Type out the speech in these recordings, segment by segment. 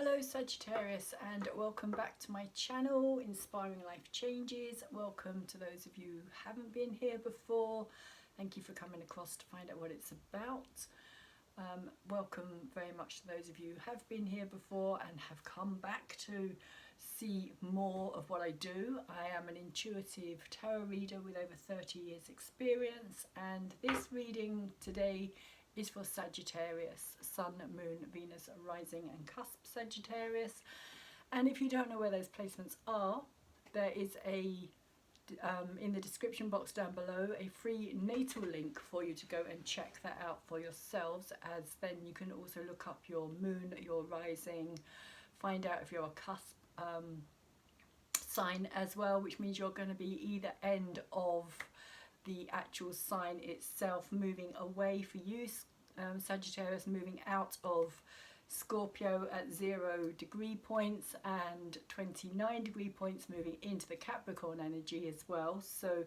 Hello Sagittarius, and welcome back to my channel, Inspiring Life Changes. Welcome to those of you who haven't been here before. Thank you for coming across to find out what it's about. Welcome very much to those of you who have been here before and have come back to see more of what I do. I am an intuitive tarot reader with over 30 years experience, and this reading today is for Sagittarius, Sun, Moon, Venus, Rising and Cusp Sagittarius. And if you don't know where those placements are, there is a in the description box down below a free natal link for you to go and check that out for yourselves, as then you can also look up your moon, your rising, find out if you're a cusp sign as well, which means you're going to be either end of the actual sign itself, moving away for you, Sagittarius, moving out of Scorpio at 0 degree points and 29 degree points, moving into the Capricorn energy as well. So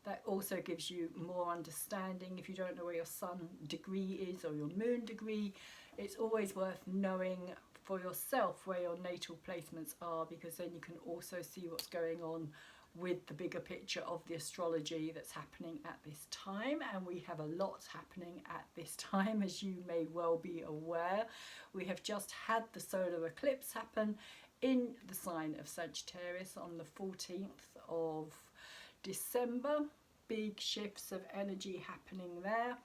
that also gives you more understanding. If you don't know where your sun degree is or your moon degree, it's always worth knowing for yourself where your natal placements are, because then you can also see what's going on with the bigger picture of the astrology that's happening at this time. And we have a lot happening at this time, as you may well be aware. We have just had the solar eclipse happen in the sign of Sagittarius on the 14th of December. Big shifts of energy happening there.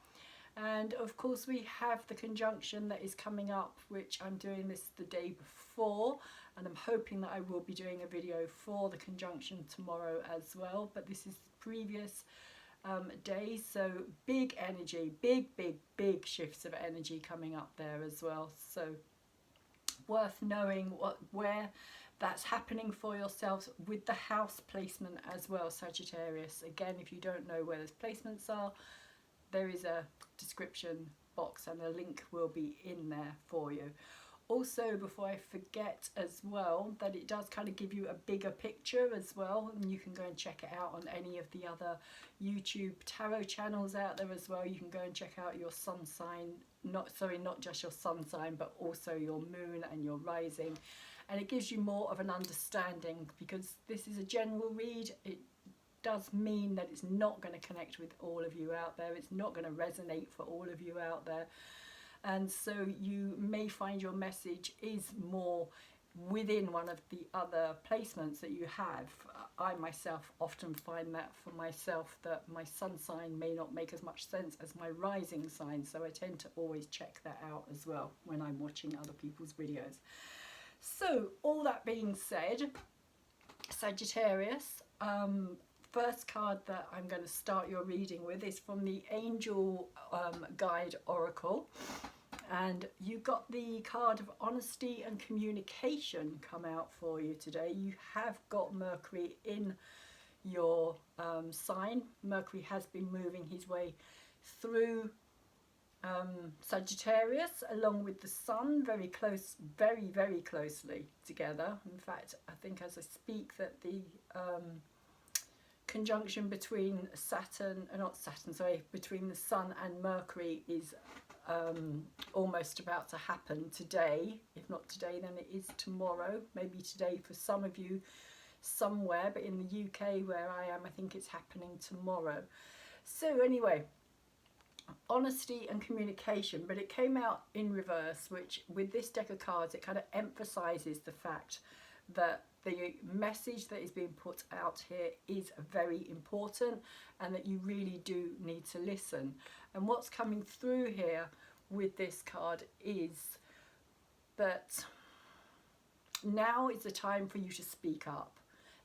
And of course we have the conjunction that is coming up, which I'm doing this the day before, and I'm hoping that I will be doing a video for the conjunction tomorrow as well, but this is previous days. So big energy, big shifts of energy coming up there as well. So worth knowing where that's happening for yourselves with the house placement as well, Sagittarius. Again, if you don't know where those placements are, there is a description box and a link will be in there for you. Also, before I forget as well, that it does kind of give you a bigger picture as well, and you can go and check it out on any of the other YouTube tarot channels out there as well. You can go and check out your sun sign, not just your sun sign, but also your moon and your rising, and it gives you more of an understanding, because this is a general read. It does mean that it's not going to connect with all of you out there. It's not going to resonate for all of you out there. And so you may find your message is more within one of the other placements that you have. I myself often find that for myself, that my sun sign may not make as much sense as my rising sign. So I tend to always check that out as well when I'm watching other people's videos. So all that being said, Sagittarius, first card that I'm going to start your reading with is from the Angel Guide Oracle, and you got the card of honesty and communication come out for you today. You have got Mercury in your sign. Mercury has been moving his way through Sagittarius along with the Sun, very close, very closely together. In fact, I think as I speak that the conjunction between between the Sun and Mercury is almost about to happen today. If not today, then it is tomorrow. Maybe today for some of you somewhere, but in the UK where I am, I think it's happening tomorrow. So anyway, honesty and communication, but it came out in reverse, which with this deck of cards, it kind of emphasizes the fact that the message that is being put out here is very important, and that you really do need to listen. And what's coming through here with this card is that now is the time for you to speak up.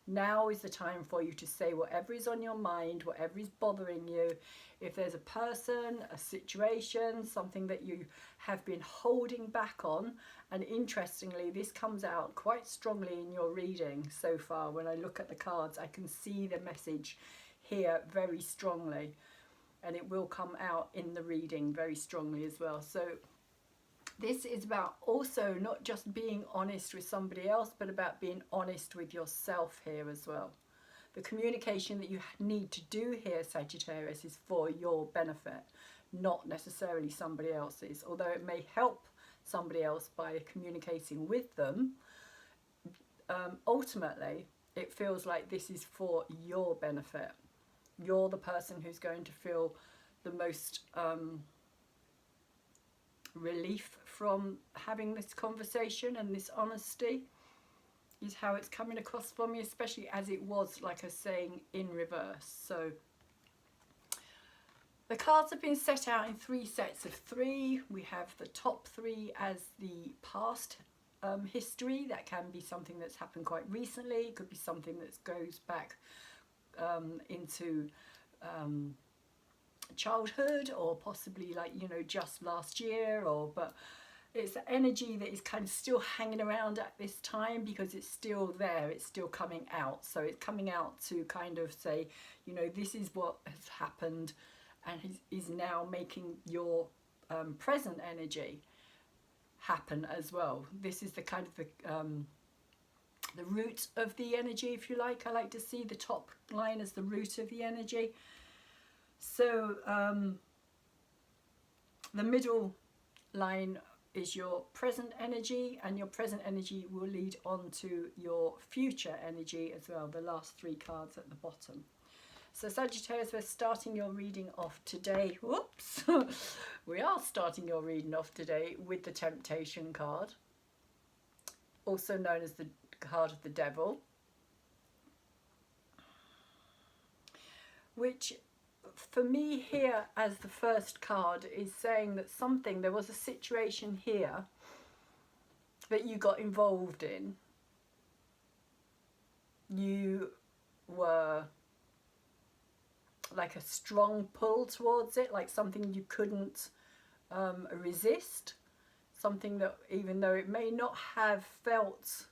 Now is the time for you to say whatever is on your mind, whatever is bothering you. If there's a person, a situation, something that you have been holding back on, and interestingly, this comes out quite strongly in your reading so far. When I look at the cards, I can see the message here very strongly, and it will come out in the reading very strongly as well. So this is about also not just being honest with somebody else, but about being honest with yourself here as well. The communication that you need to do here, Sagittarius, is for your benefit, not necessarily somebody else's. Although it may help somebody else by communicating with them, ultimately it feels like this is for your benefit. You're the person who's going to feel the most relief from having this conversation, and this honesty is how it's coming across for me, especially as it was, like I was saying, in reverse. So the cards have been set out in 3 sets of 3. We have the top 3 as the past history. That can be something that's happened quite recently. It could be something that goes back into childhood, or possibly, like, you know, just last year, or but it's the energy that is kind of still hanging around at this time, because it's still there, it's still coming out. So it's coming out to kind of say, you know, this is what has happened, and is now making your present energy happen as well. This is the kind of the root of the energy, if you like. I like to see the top line as the root of the energy. So the middle line is your present energy, and your present energy will lead on to your future energy as well, the last 3 cards at the bottom. So Sagittarius, we're starting your reading off today. Whoops! We are starting your reading off today with the Temptation card, also known as the card of the Devil, which for me here as the first card is saying that there was a situation here that you got involved in. You were like a strong pull towards it, like something you couldn't resist, something that, even though it may not have felt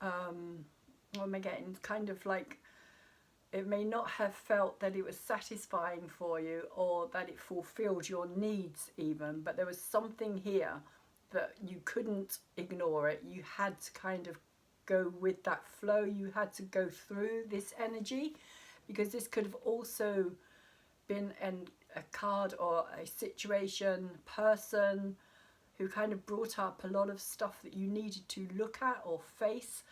what am I getting, kind of like, it may not have felt that it was satisfying for you, or that it fulfilled your needs even, but there was something here that you couldn't ignore it. You had to kind of go with that flow. You had to go through this energy, because this could have also been a card or a situation, person who kind of brought up a lot of stuff that you needed to look at or face.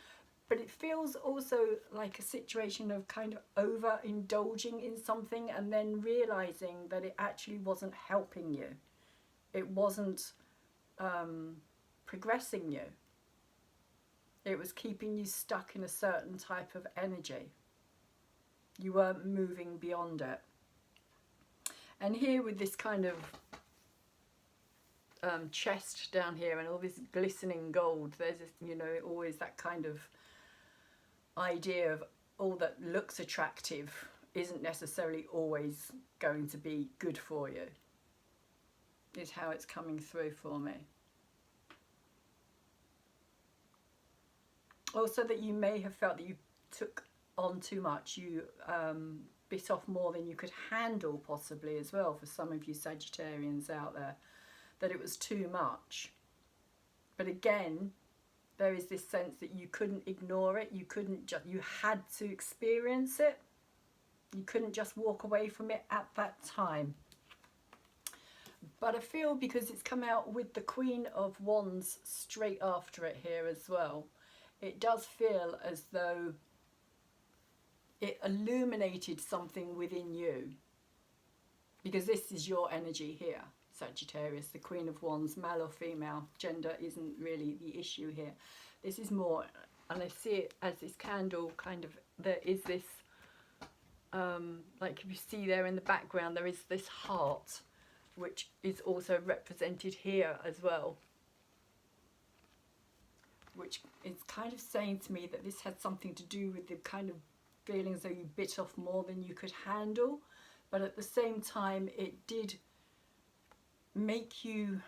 But it feels also like a situation of kind of overindulging in something, and then realizing that it actually wasn't helping you. It wasn't progressing you. It was keeping you stuck in a certain type of energy. You weren't moving beyond it. And here with this kind of chest down here and all this glistening gold, there's this, you know, always that kind of idea of all that looks attractive isn't necessarily always going to be good for you, is how it's coming through for me. Also that you may have felt that you took on too much, you bit off more than you could handle, possibly as well, for some of you Sagittarians out there, that it was too much. But again, there is this sense that you couldn't ignore it, you couldn't just, you had to experience it, you couldn't just walk away from it at that time. But I feel, because it's come out with the Queen of Wands straight after it here as well, it does feel as though it illuminated something within you, because this is your energy here, Sagittarius, the Queen of Wands, male or female, gender isn't really the issue here. This is more, and I see it as this candle kind of, there is this, like if you see there in the background, there is this heart, which is also represented here as well, which is kind of saying to me that this had something to do with the kind of feeling as though you bit off more than you could handle, but at the same time it did make you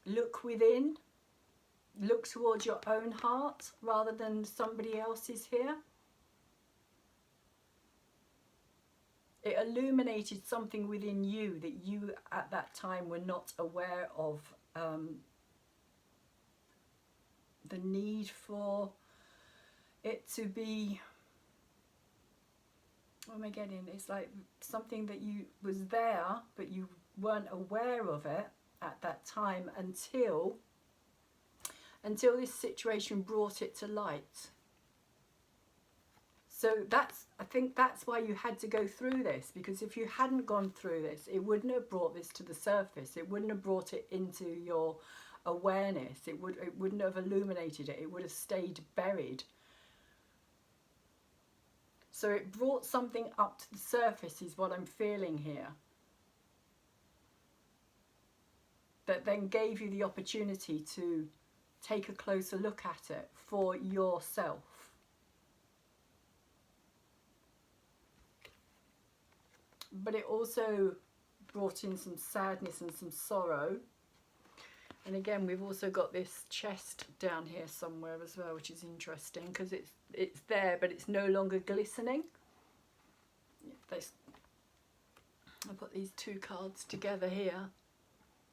look within, look towards your own heart rather than somebody else's here. It illuminated something within you that you at that time were not aware of, the need for it to be, what am I getting? It's like something that you was there but you weren't aware of it, at that time until this situation brought it to light. So I think that's why you had to go through this, because if you hadn't gone through this, it wouldn't have brought this to the surface. It wouldn't have brought it into your awareness. It wouldn't have illuminated it. It would have stayed buried. So it brought something up to the surface, is what I'm feeling here. That then gave you the opportunity to take a closer look at it for yourself. But it also brought in some sadness and some sorrow. And again, we've also got this chest down here somewhere as well, which is interesting because it's there, but it's no longer glistening. I put these two cards together here.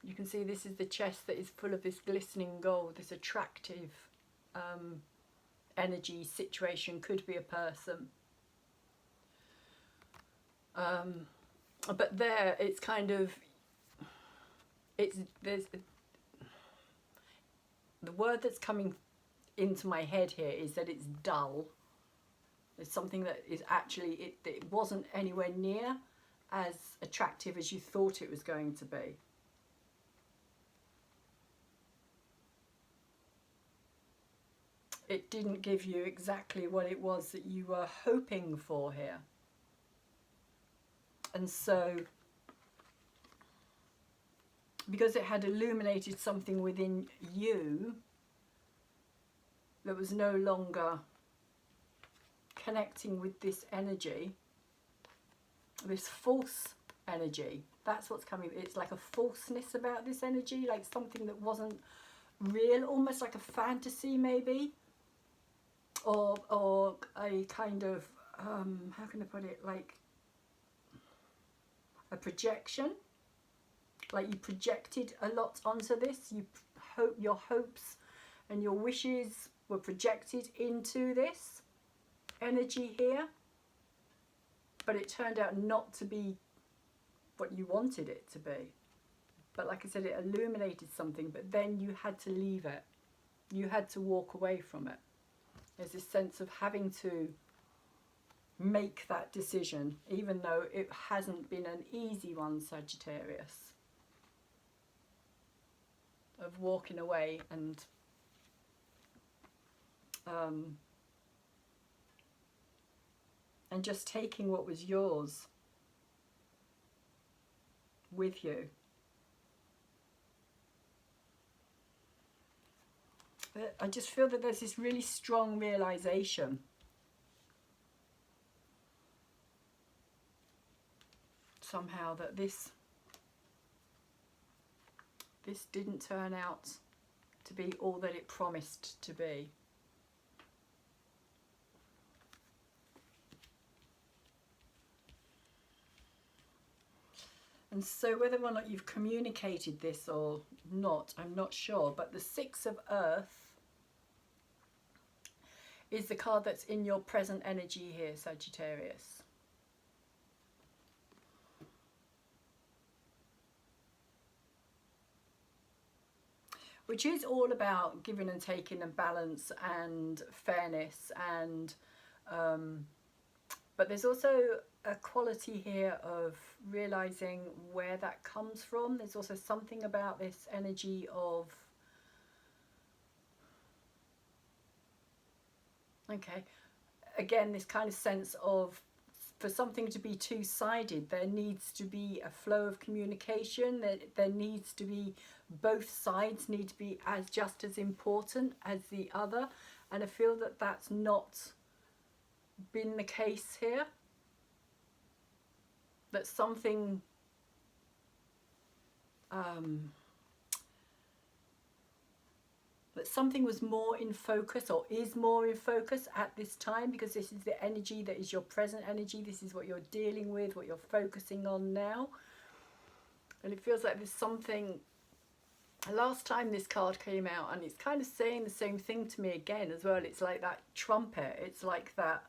You can see this is the chest that is full of this glistening gold, this attractive energy situation. Could be a person. But there, it's kind of, there's the word that's coming into my head here is that it's dull. It's something that is actually, it wasn't anywhere near as attractive as you thought it was going to be. It didn't give you exactly what it was that you were hoping for here. And so, because it had illuminated something within you that was no longer connecting with this energy, this false energy, that's what's coming. It's like a falseness about this energy, like something that wasn't real, almost like a fantasy maybe, or a kind of, how can I put it, like a projection. Like you projected a lot onto this. Your hopes and your wishes were projected into this energy here, but it turned out not to be what you wanted it to be. But like I said, it illuminated something, but then you had to leave it. You had to walk away from it. There's this sense of having to make that decision, even though it hasn't been an easy one, Sagittarius. Of walking away and just taking what was yours with you. I just feel that there's this really strong realization somehow that this didn't turn out to be all that it promised to be. And so whether or not you've communicated this or not, I'm not sure, but the Six of Earth is the card that's in your present energy here, Sagittarius. Which is all about giving and taking and balance and fairness, and but there's also a quality here of realizing where that comes from. There's also something about this energy of, okay, again, this kind of sense of, for something to be two-sided, there needs to be a flow of communication. There needs to be, both sides need to be just as important as the other. And I feel that that's not been the case here. That something that something was more in focus, or is more in focus at this time, because this is the energy that is your present energy. This is what you're dealing with, what you're focusing on now. And it feels like there's something, last time this card came out, and it's kind of saying the same thing to me again as well. It's like that trumpet, it's like that.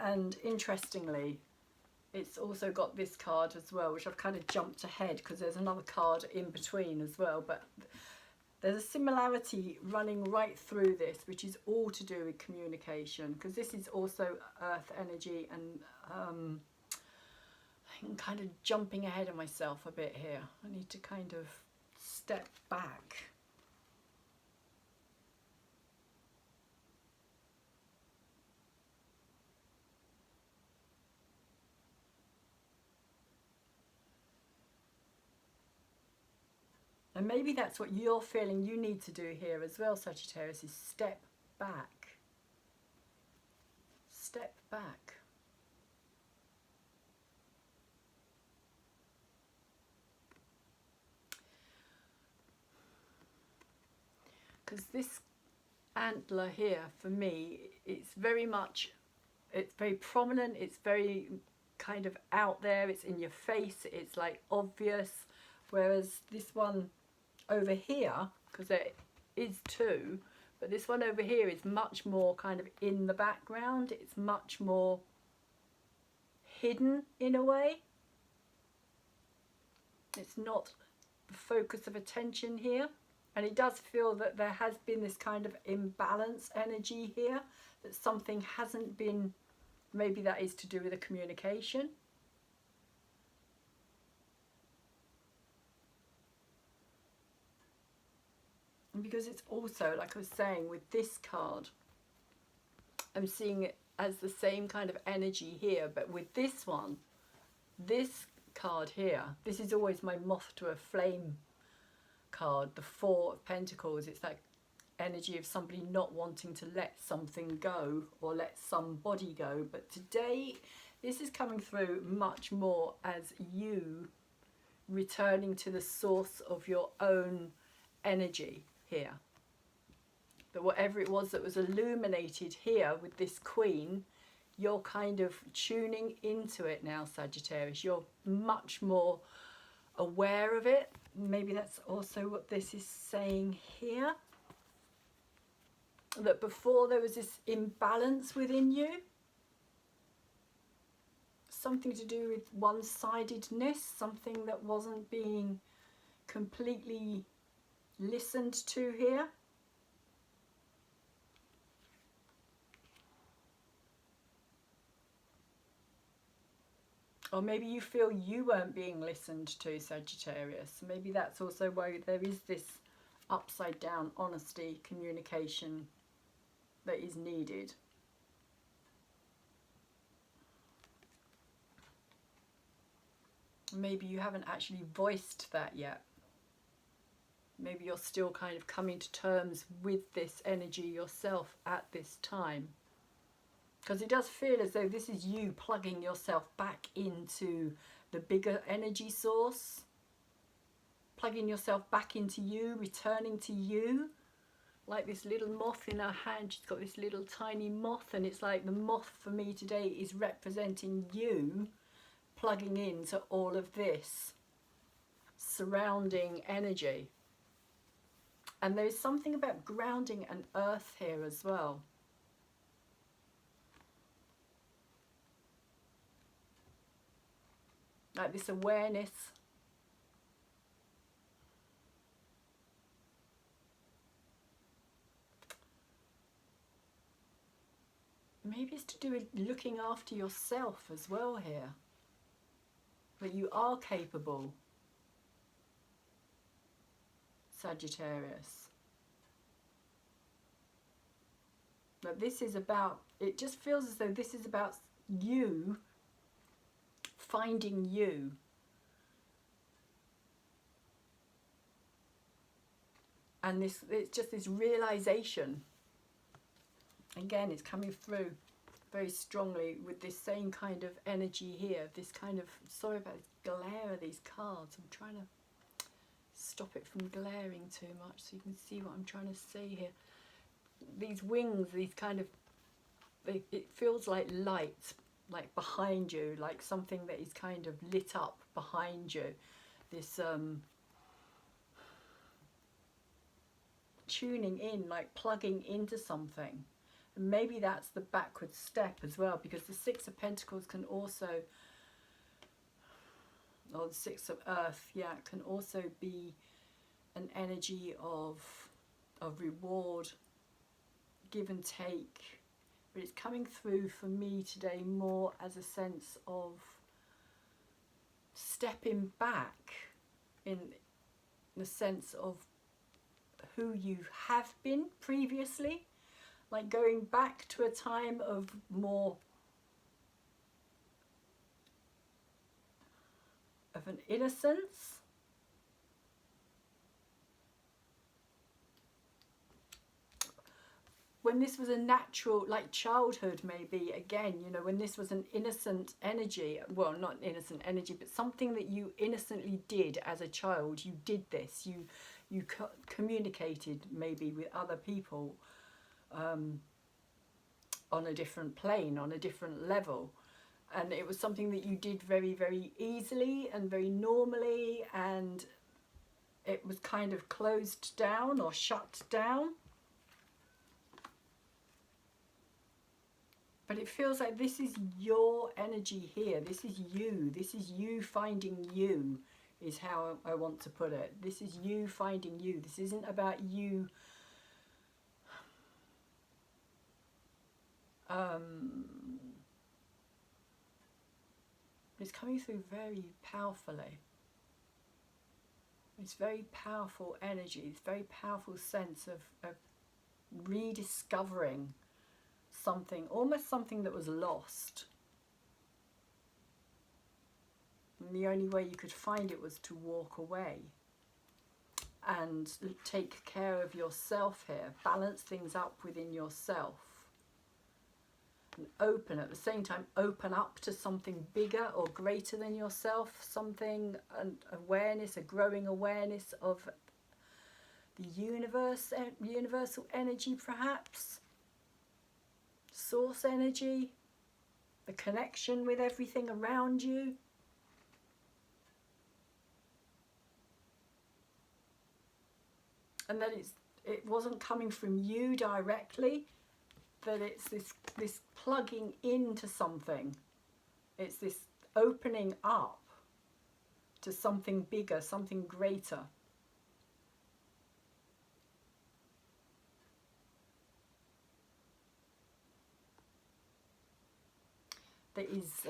And interestingly, it's also got this card as well, which I've kind of jumped ahead because there's another card in between as well. But there's a similarity running right through this, which is all to do with communication, because this is also earth energy, and I'm kind of jumping ahead of myself a bit here. I need to kind of step back. And maybe that's what you're feeling you need to do here as well, Sagittarius, is step back. Step back. Because this antler here, for me, it's very prominent, it's very kind of out there, it's in your face, it's like obvious. Whereas this one over here, because there is two, but this one over here is much more kind of in the background, it's much more hidden in a way. It's not the focus of attention here. And it does feel that there has been this kind of imbalance energy here, that something hasn't been, maybe that is to do with the communication. And because it's also, like I was saying, with this card, I'm seeing it as the same kind of energy here, but with this one, this card here, this is always my moth to a flame card, the Four of Pentacles. It's that energy of somebody not wanting to let something go or let somebody go. But today this is coming through much more as you returning to the source of your own energy here. That whatever it was that was illuminated here with this Queen, you're kind of tuning into it now, Sagittarius. You're much more aware of it. Maybe that's also what this is saying here, that before there was this imbalance within you, something to do with one-sidedness, something that wasn't being completely listened to here. Or maybe you feel you weren't being listened to, Sagittarius. Maybe that's also why there is this upside down honesty, communication that is needed. Maybe you haven't actually voiced that yet. Maybe you're still kind of coming to terms with this energy yourself at this time. Because it does feel as though this is you plugging yourself back into the bigger energy source. Plugging yourself back into you, returning to you. Like this little moth in her hand, she's got this little tiny moth, and it's like the moth for me today is representing you plugging into all of this surrounding energy. And there's something about grounding and earth here as well. Like this awareness. Maybe it's to do with looking after yourself as well here. That you are capable, Sagittarius. But this is about, it just feels as though this is about you finding you. And this, it's just this realization. Again, it's coming through very strongly with this same kind of energy here. This kind of, sorry about this glare of these cards. I'm trying to stop it from glaring too much so you can see what I'm trying to say here. These wings, these kind of, it feels like light, like behind you, like something that is kind of lit up behind you. This tuning in, like plugging into something. And maybe that's the backward step as well, because the Six of Pentacles can also or the Six of Earth, yeah, can also be an energy of reward, give and take. But it's coming through for me today more as a sense of stepping back in the sense of who you have been previously, like going back to a time of more of an innocence. When this was a natural, like childhood maybe, again, you know, when this was an innocent energy, well, not an innocent energy, but something that you innocently did as a child. You did this, you communicated maybe with other people on a different plane, on a different level. And it was something that you did very, very easily and very normally, and it was kind of closed down or shut down. But it feels like this is your energy here. This is you. This is you finding you, is how I want to put it. This is you finding you. This isn't about you it's coming through very powerfully. It's very powerful energy. It's very powerful sense of rediscovering something, almost something that was lost. And the only way you could find it was to walk away and take care of yourself here, balance things up within yourself, and open at the same time, open up to something bigger or greater than yourself, something, an awareness, a growing awareness of the universe, universal energy perhaps, source energy, the connection with everything around you. And that it wasn't coming from you directly, that it's this plugging into something. It's this opening up to something bigger, something greater. That is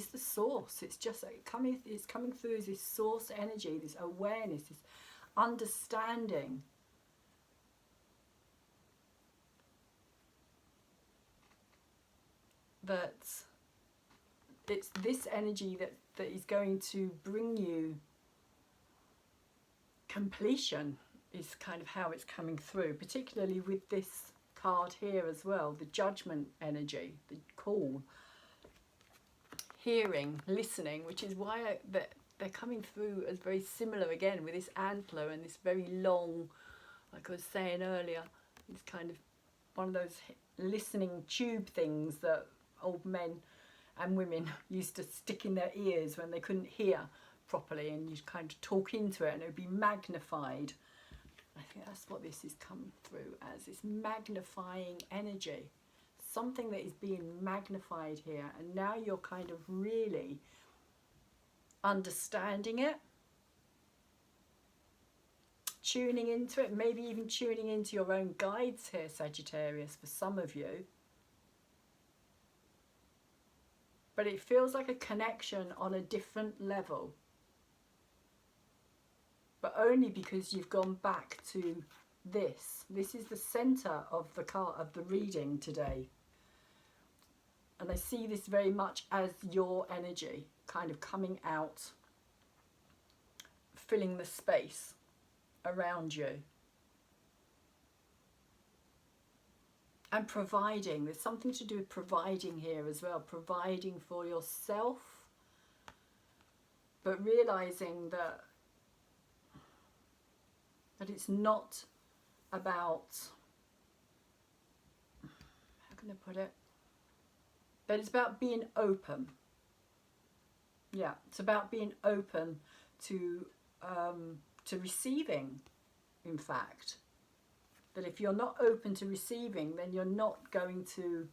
the source. It's just it's coming through as this source energy, this awareness, this understanding. That it's this energy that is going to bring you completion, is kind of how it's coming through, particularly with this card here as well, the judgment energy, the call, hearing, listening, which is why they're coming through as very similar again with this antler and this very long, like I was saying earlier, it's kind of one of those listening tube things that old men and women used to stick in their ears when they couldn't hear properly, and you'd kind of talk into it and it would be magnified. I think that's what this is coming through as, this magnifying energy, something that is being magnified here, and now you're kind of really understanding it, tuning into it, maybe even tuning into your own guides here, Sagittarius, for some of you. But it feels like a connection on a different level. But only because you've gone back to this. This is the center of the card, of the reading today. And I see this very much as your energy kind of coming out, filling the space around you. And providing. There's something to do with providing here as well. Providing for yourself. But realizing that it's not about, how can I put it? That it's about being open. Yeah, it's about being open to receiving, in fact. That if you're not open to receiving, then you're not going to,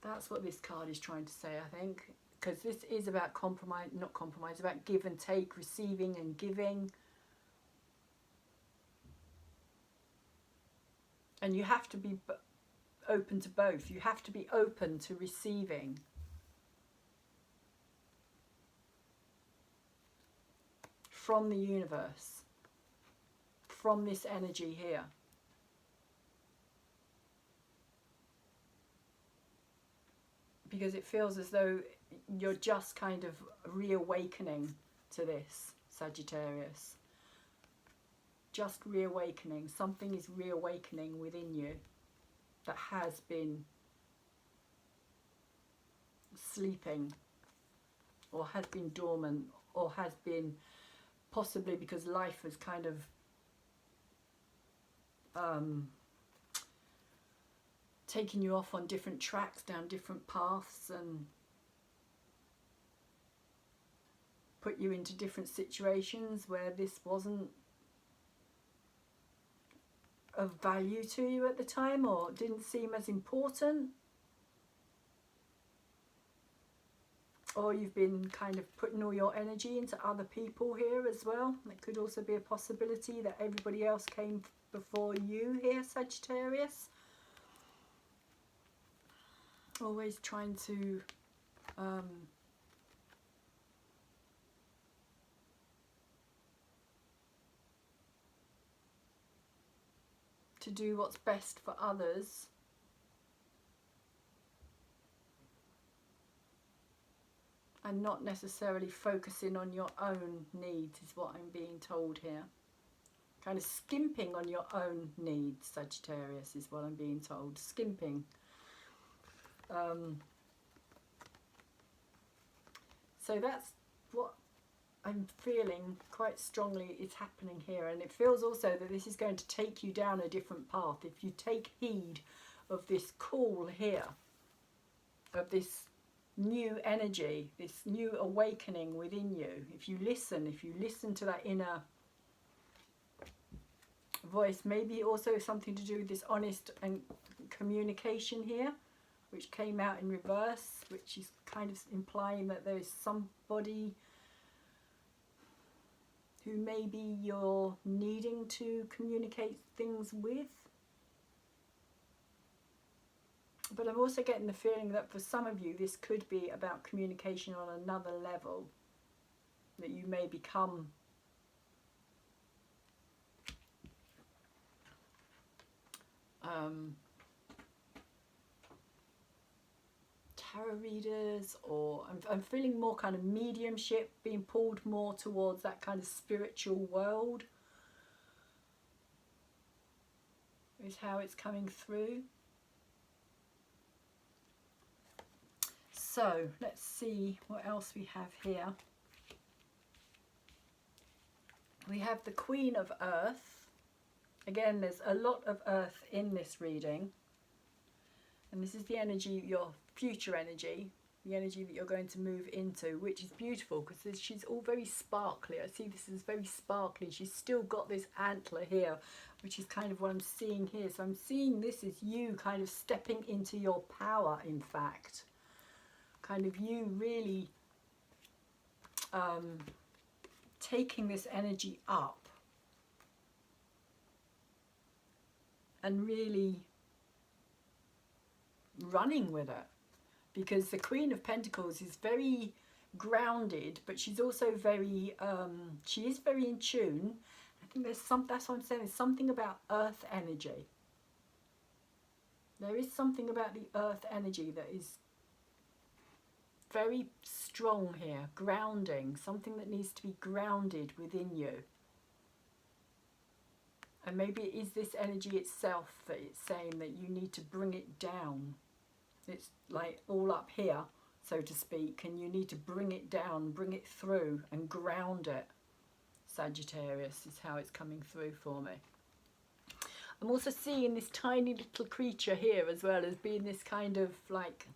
that's what this card is trying to say, I think. because this is about compromise, not compromise, about give and take, receiving and giving. And you have to be open to both. You have to be open to receiving. From the universe. From this energy here. Because it feels as though you're just kind of reawakening to this, Sagittarius. Just reawakening. Something is reawakening within you that has been sleeping, or has been dormant, or has been possibly because life has kind of taken you off on different tracks, down different paths, and put you into different situations where this wasn't of value to you at the time, or didn't seem as important, or you've been kind of putting all your energy into other people here as well. It could also be a possibility that everybody else came before you here, Sagittarius. Always trying to do what's best for others, and not necessarily focusing on your own needs, is what I'm being told here. Kind of skimping on your own needs, Sagittarius, is what I'm being told. Skimping. So that's what I'm feeling quite strongly is happening here, and it feels also that this is going to take you down a different path if you take heed of this call here, of this new energy, this new awakening within you. If you listen to that inner voice. Maybe also something to do with this honest and communication here, which came out in reverse, which is kind of implying that there is somebody who maybe you're needing to communicate things with. But I'm also getting the feeling that for some of you this could be about communication on another level, that you may become tarot readers, or I'm feeling more kind of mediumship, being pulled more towards that kind of spiritual world is how it's coming through. So let's see what else we have here. We have the Queen of Earth. Again, there's a lot of earth in this reading. And this is the energy, your future energy, the energy that you're going to move into, which is beautiful because she's all very sparkly. I see this is very sparkly. She's still got this antler here, which is kind of what I'm seeing here. So I'm seeing this as you kind of stepping into your power, in fact. Kind of you really taking this energy up and really running with it, because the Queen of Pentacles is very grounded, but she's also very she is very in tune. I think there's that's what I'm saying, there's something about earth energy. There is something about the earth energy that is very strong here, grounding, something that needs to be grounded within you. And maybe it is this energy itself that it's saying that you need to bring it down. It's like all up here, so to speak, and you need to bring it down, bring it through and ground it. Sagittarius is how it's coming through for me. I'm also seeing this tiny little creature here as well as being this kind of like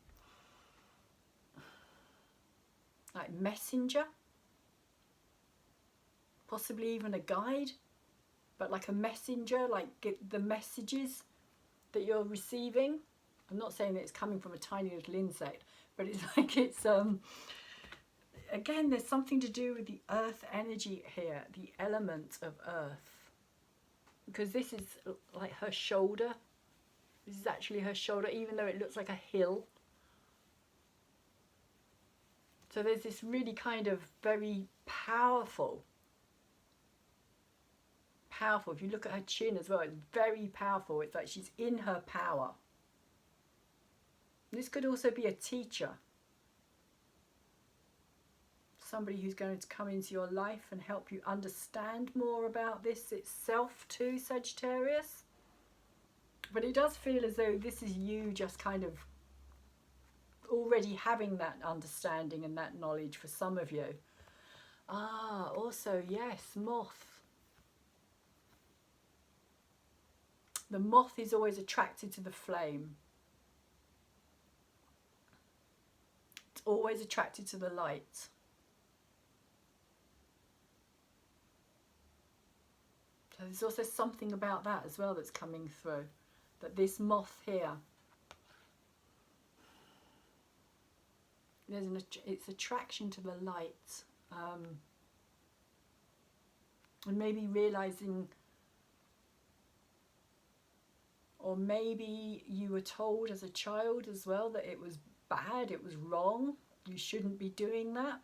messenger, possibly even a guide, but like a messenger, like get the messages that you're receiving. I'm not saying that it's coming from a tiny little insect, but it's like it's again, there's something to do with the earth energy here, the element of earth, because this is like her shoulder. This is actually her shoulder, even though it looks like a hill. So there's this really kind of very powerful, if you look at her chin as well, it's very powerful. It's like she's in her power. This could also be a teacher, somebody who's going to come into your life and help you understand more about this itself too, Sagittarius. But it does feel as though this is you just kind of already having that understanding and that knowledge for some of you. Ah, also, yes, moth. The moth is always attracted to the flame. It's always attracted to the light. So there's also something about that as well that's coming through. That this moth here, it's attraction to the light. And maybe realizing, or maybe you were told as a child as well that it was bad, it was wrong, you shouldn't be doing that,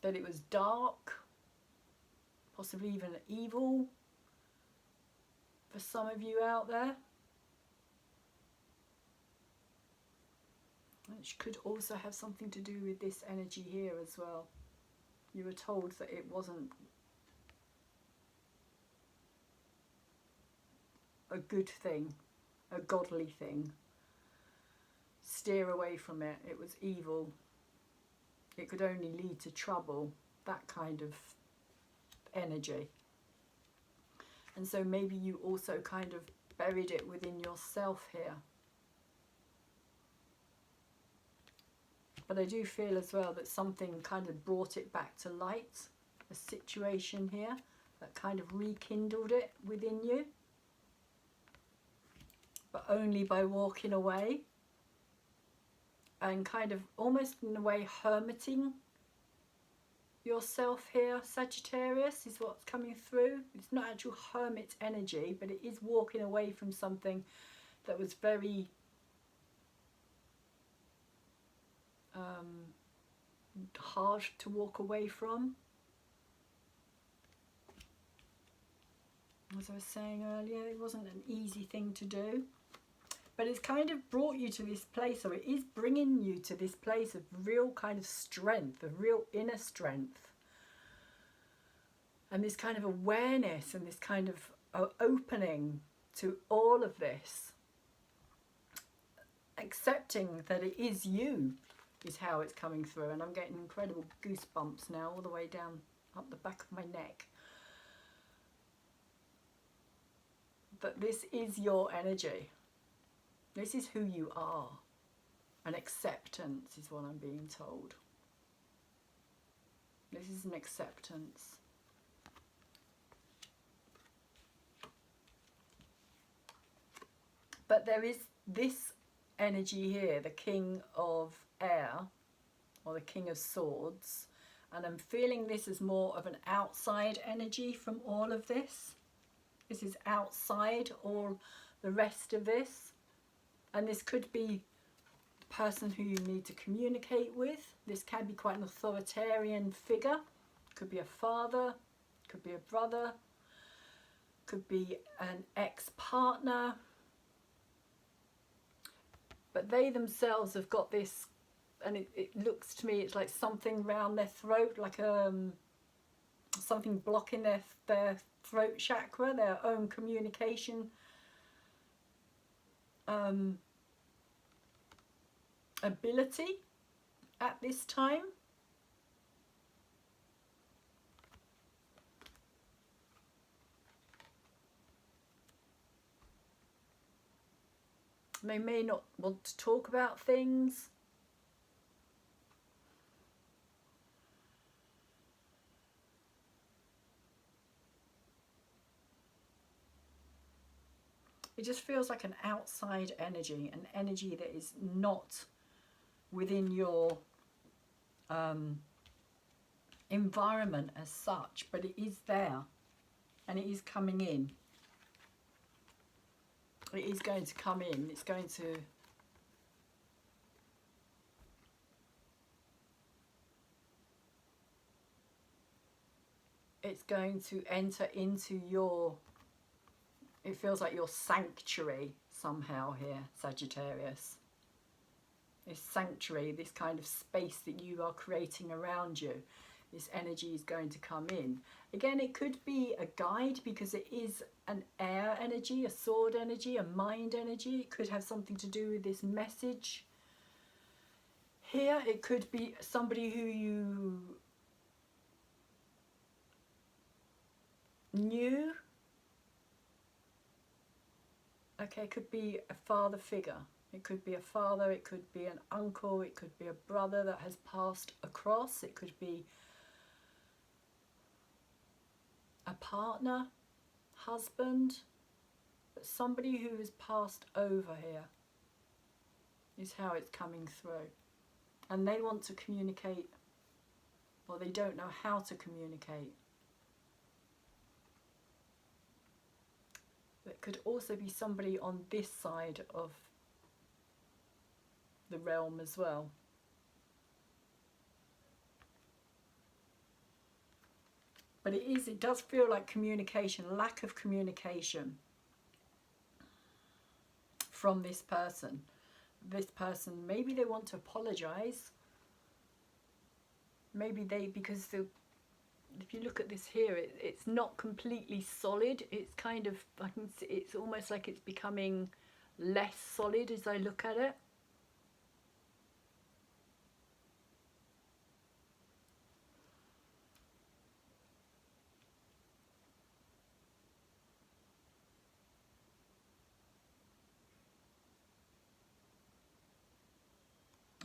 that it was dark, possibly even evil for some of you out there. Which could also have something to do with this energy here as well. You were told that it wasn't a good thing, a godly thing. Steer away from it. It was evil. It could only lead to trouble. That kind of energy. And so maybe you also kind of buried it within yourself here. But I do feel as well that something kind of brought it back to light. A situation here that kind of rekindled it within you. But only by walking away and kind of almost in a way hermiting yourself here, Sagittarius, is what's coming through. It's not actual hermit energy, but it is walking away from something that was very hard to walk away from. As I was saying earlier, it wasn't an easy thing to do. But it's kind of brought you to this place, or it is bringing you to this place of real kind of strength, of real inner strength. And this kind of awareness and this kind of opening to all of this. Accepting that it is you is how it's coming through. And I'm getting incredible goosebumps now all the way down up the back of my neck. That this is your energy. This is who you are. And acceptance is what I'm being told. This is an acceptance. But there is this energy here, the King of Air, or the King of Swords. And I'm feeling this as more of an outside energy from all of this. This is outside all the rest of this. And this could be the person who you need to communicate with. This can be quite an authoritarian figure. Could be a father, could be a brother, could be an ex-partner. But they themselves have got this, and it looks to me, it's like something round their throat, like something blocking their throat chakra, their own communication ability at this time. They may not want to talk about things. It just feels like an outside energy, an energy that is not within your environment as such, but it is there and it is coming in. It is going to come in. It's going to enter into your, it feels like your sanctuary somehow here, Sagittarius. This sanctuary, this kind of space that you are creating around you. This energy is going to come in. Again, it could be a guide because it is an air energy, a sword energy, a mind energy. It could have something to do with this message here. It could be somebody who you knew. Okay, it could be a father figure. It could be a father, it could be an uncle, it could be a brother that has passed across, it could be a partner, husband, but somebody who has passed over here is how it's coming through. And they want to communicate, or they don't know how to communicate. It could also be somebody on this side of the realm as well. But it does feel like communication, lack of communication from this person. This person, maybe they want to apologize. Maybe because if you look at this here, it's not completely solid. It's kind of, it's almost like it's becoming less solid as I look at it.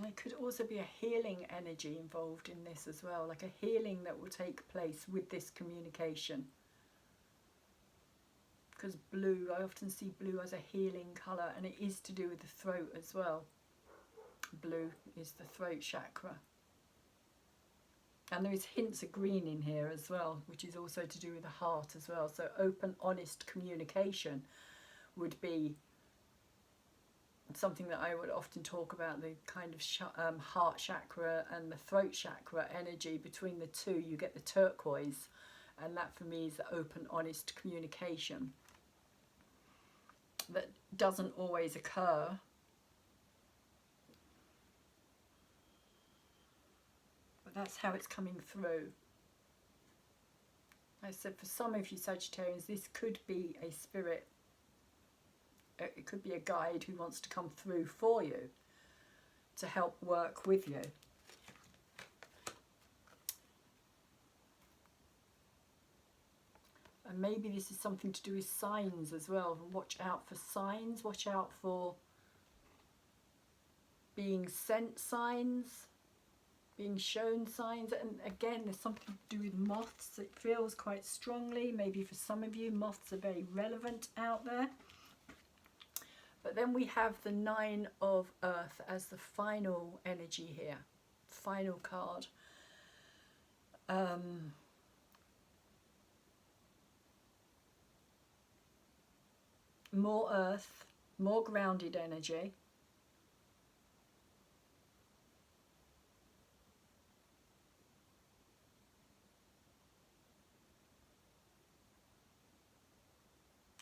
There could also be a healing energy involved in this as well, like a healing that will take place with this communication. Because blue, I often see blue as a healing colour, and it is to do with the throat as well. Blue is the throat chakra. And there is hints of green in here as well, which is also to do with the heart as well. So open, honest communication would be something that I would often talk about, the kind of heart chakra and the throat chakra energy. Between the two, you get the turquoise, and that for me is the open, honest communication that doesn't always occur. But that's how it's coming through. I said, for some of you Sagittarians, this could be a spirit. It could be a guide who wants to come through for you to help work with you. And maybe this is something to do with signs as well. Watch out for signs. Watch out for being sent signs, being shown signs. And again, there's something to do with moths. It feels quite strongly. Maybe for some of you, moths are very relevant out there. But then we have the Nine of Earth as the final energy here, final card. More earth, more grounded energy.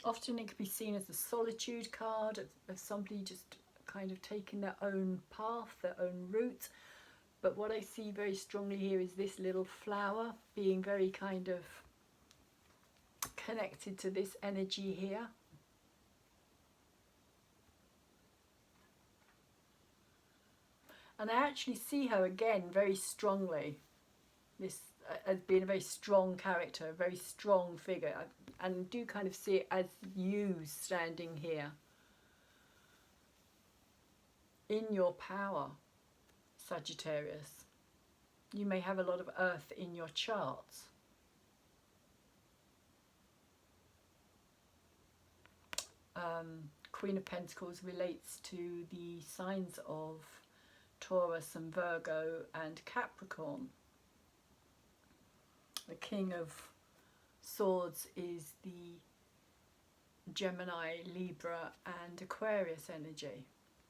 Often it can be seen as the solitude card of somebody just kind of taking their own path, their own route. But what I see very strongly here is this little flower being very kind of connected to this energy here. And I actually see her again very strongly, this as being a very strong character, a very strong figure, and do kind of see it as you standing here in your power, Sagittarius. You may have a lot of earth in your charts. Queen of Pentacles relates to the signs of Taurus and Virgo and Capricorn. The King of Swords is the Gemini, Libra and Aquarius energy.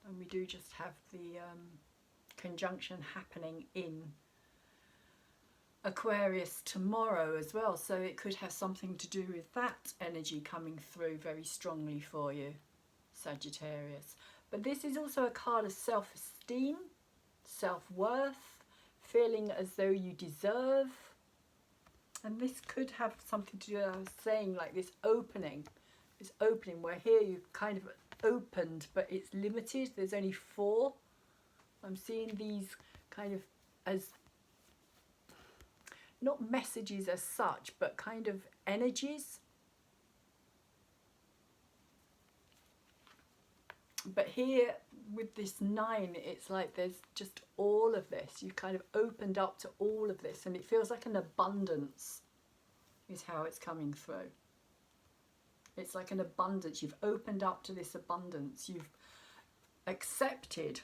And we do just have the conjunction happening in Aquarius tomorrow as well. So it could have something to do with that energy coming through very strongly for you, Sagittarius. But this is also a card of self-esteem, self-worth, feeling as though you deserve. And this could have something to do, I was saying, like this opening where here you've kind of opened, but it's limited. There's only 4. I'm seeing these kind of as not messages as such, but kind of energies. But here with this 9, it's like there's just all of this. You've kind of opened up to all of this, and it feels like an abundance is how it's coming through. It's like an abundance. You've opened up to this abundance. You've accepted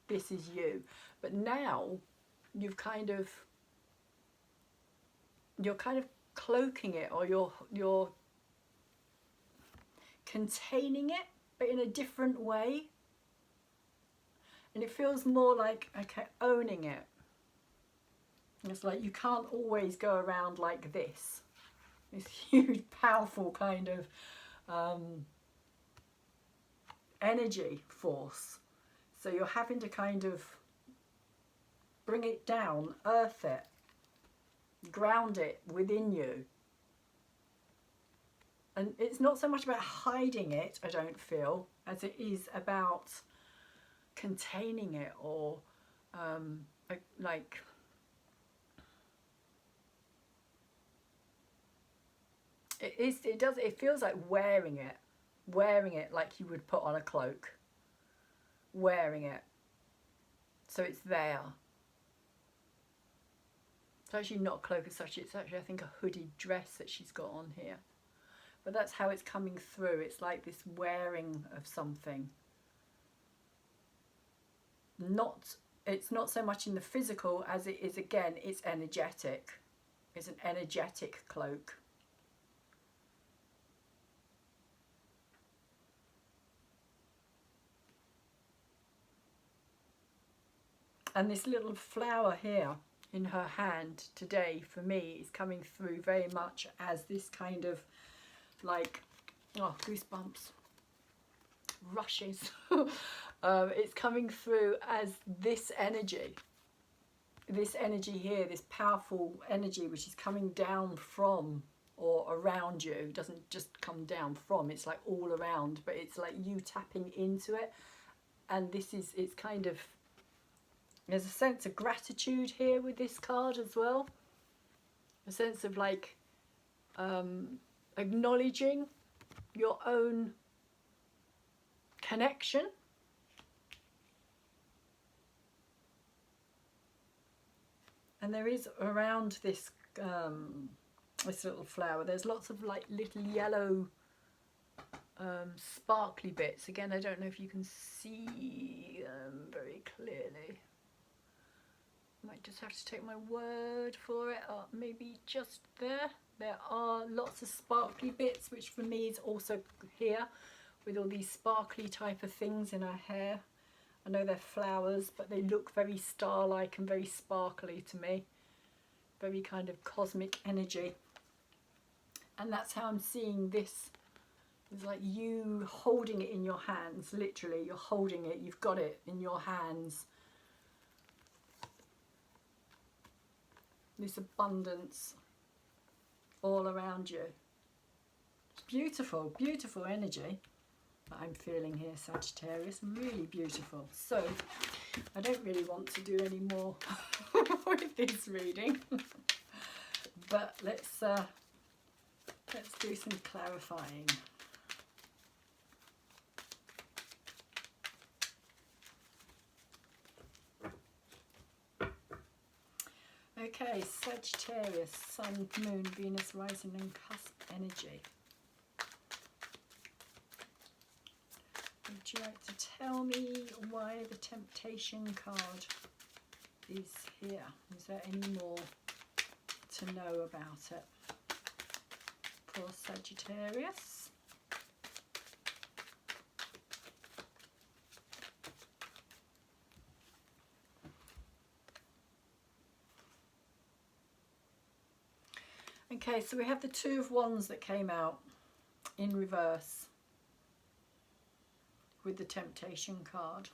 this is you. But now you're kind of cloaking it, or you're containing it, but in a different way. And it feels more like, okay, owning it. It's like you can't always go around like this huge powerful kind of energy force. So you're having to kind of bring it down, earth it, ground it within you. And it's not so much about hiding it, I don't feel, as it is about containing it, or like it feels like wearing it like you would put on a cloak, wearing it so it's there. It's actually not a cloak as such, it's actually I think a hooded dress that she's got on here. But that's how it's coming through. It's like this wearing of something. It's not so much in the physical as it is, again, it's energetic. It's an energetic cloak. And this little flower here in her hand today, for me, is coming through very much as this kind of like, oh, goosebumps, rushes. It's coming through as this energy here, this powerful energy which is coming down from or around you. It doesn't just come down from, it's like all around, but it's like you tapping into it. And this is, it's kind of, there's a sense of gratitude here with this card as well, a sense of like acknowledging your own connection. And there is around this this little flower, there's lots of like little yellow sparkly bits. Again, I don't know if you can see them very clearly. Might just have to take my word for it. Maybe just there. There are lots of sparkly bits, which for me is also here, with all these sparkly type of things in her hair. I know they're flowers, but they look very star-like and very sparkly to me. Very kind of cosmic energy. And that's how I'm seeing this. It's like you holding it in your hands, literally. You're holding it, you've got it in your hands. This abundance all around you. It's beautiful, beautiful energy that I'm feeling here, Sagittarius. Really beautiful. So I don't really want to do any more with this reading, but let's do some clarifying. Okay, Sagittarius, Sun, Moon, Venus, Rising and Cusp energy. Would you like to tell me why the temptation card is here? Is there any more to know about it for Sagittarius? Okay, so we have the Two of Wands that came out in reverse with the temptation card.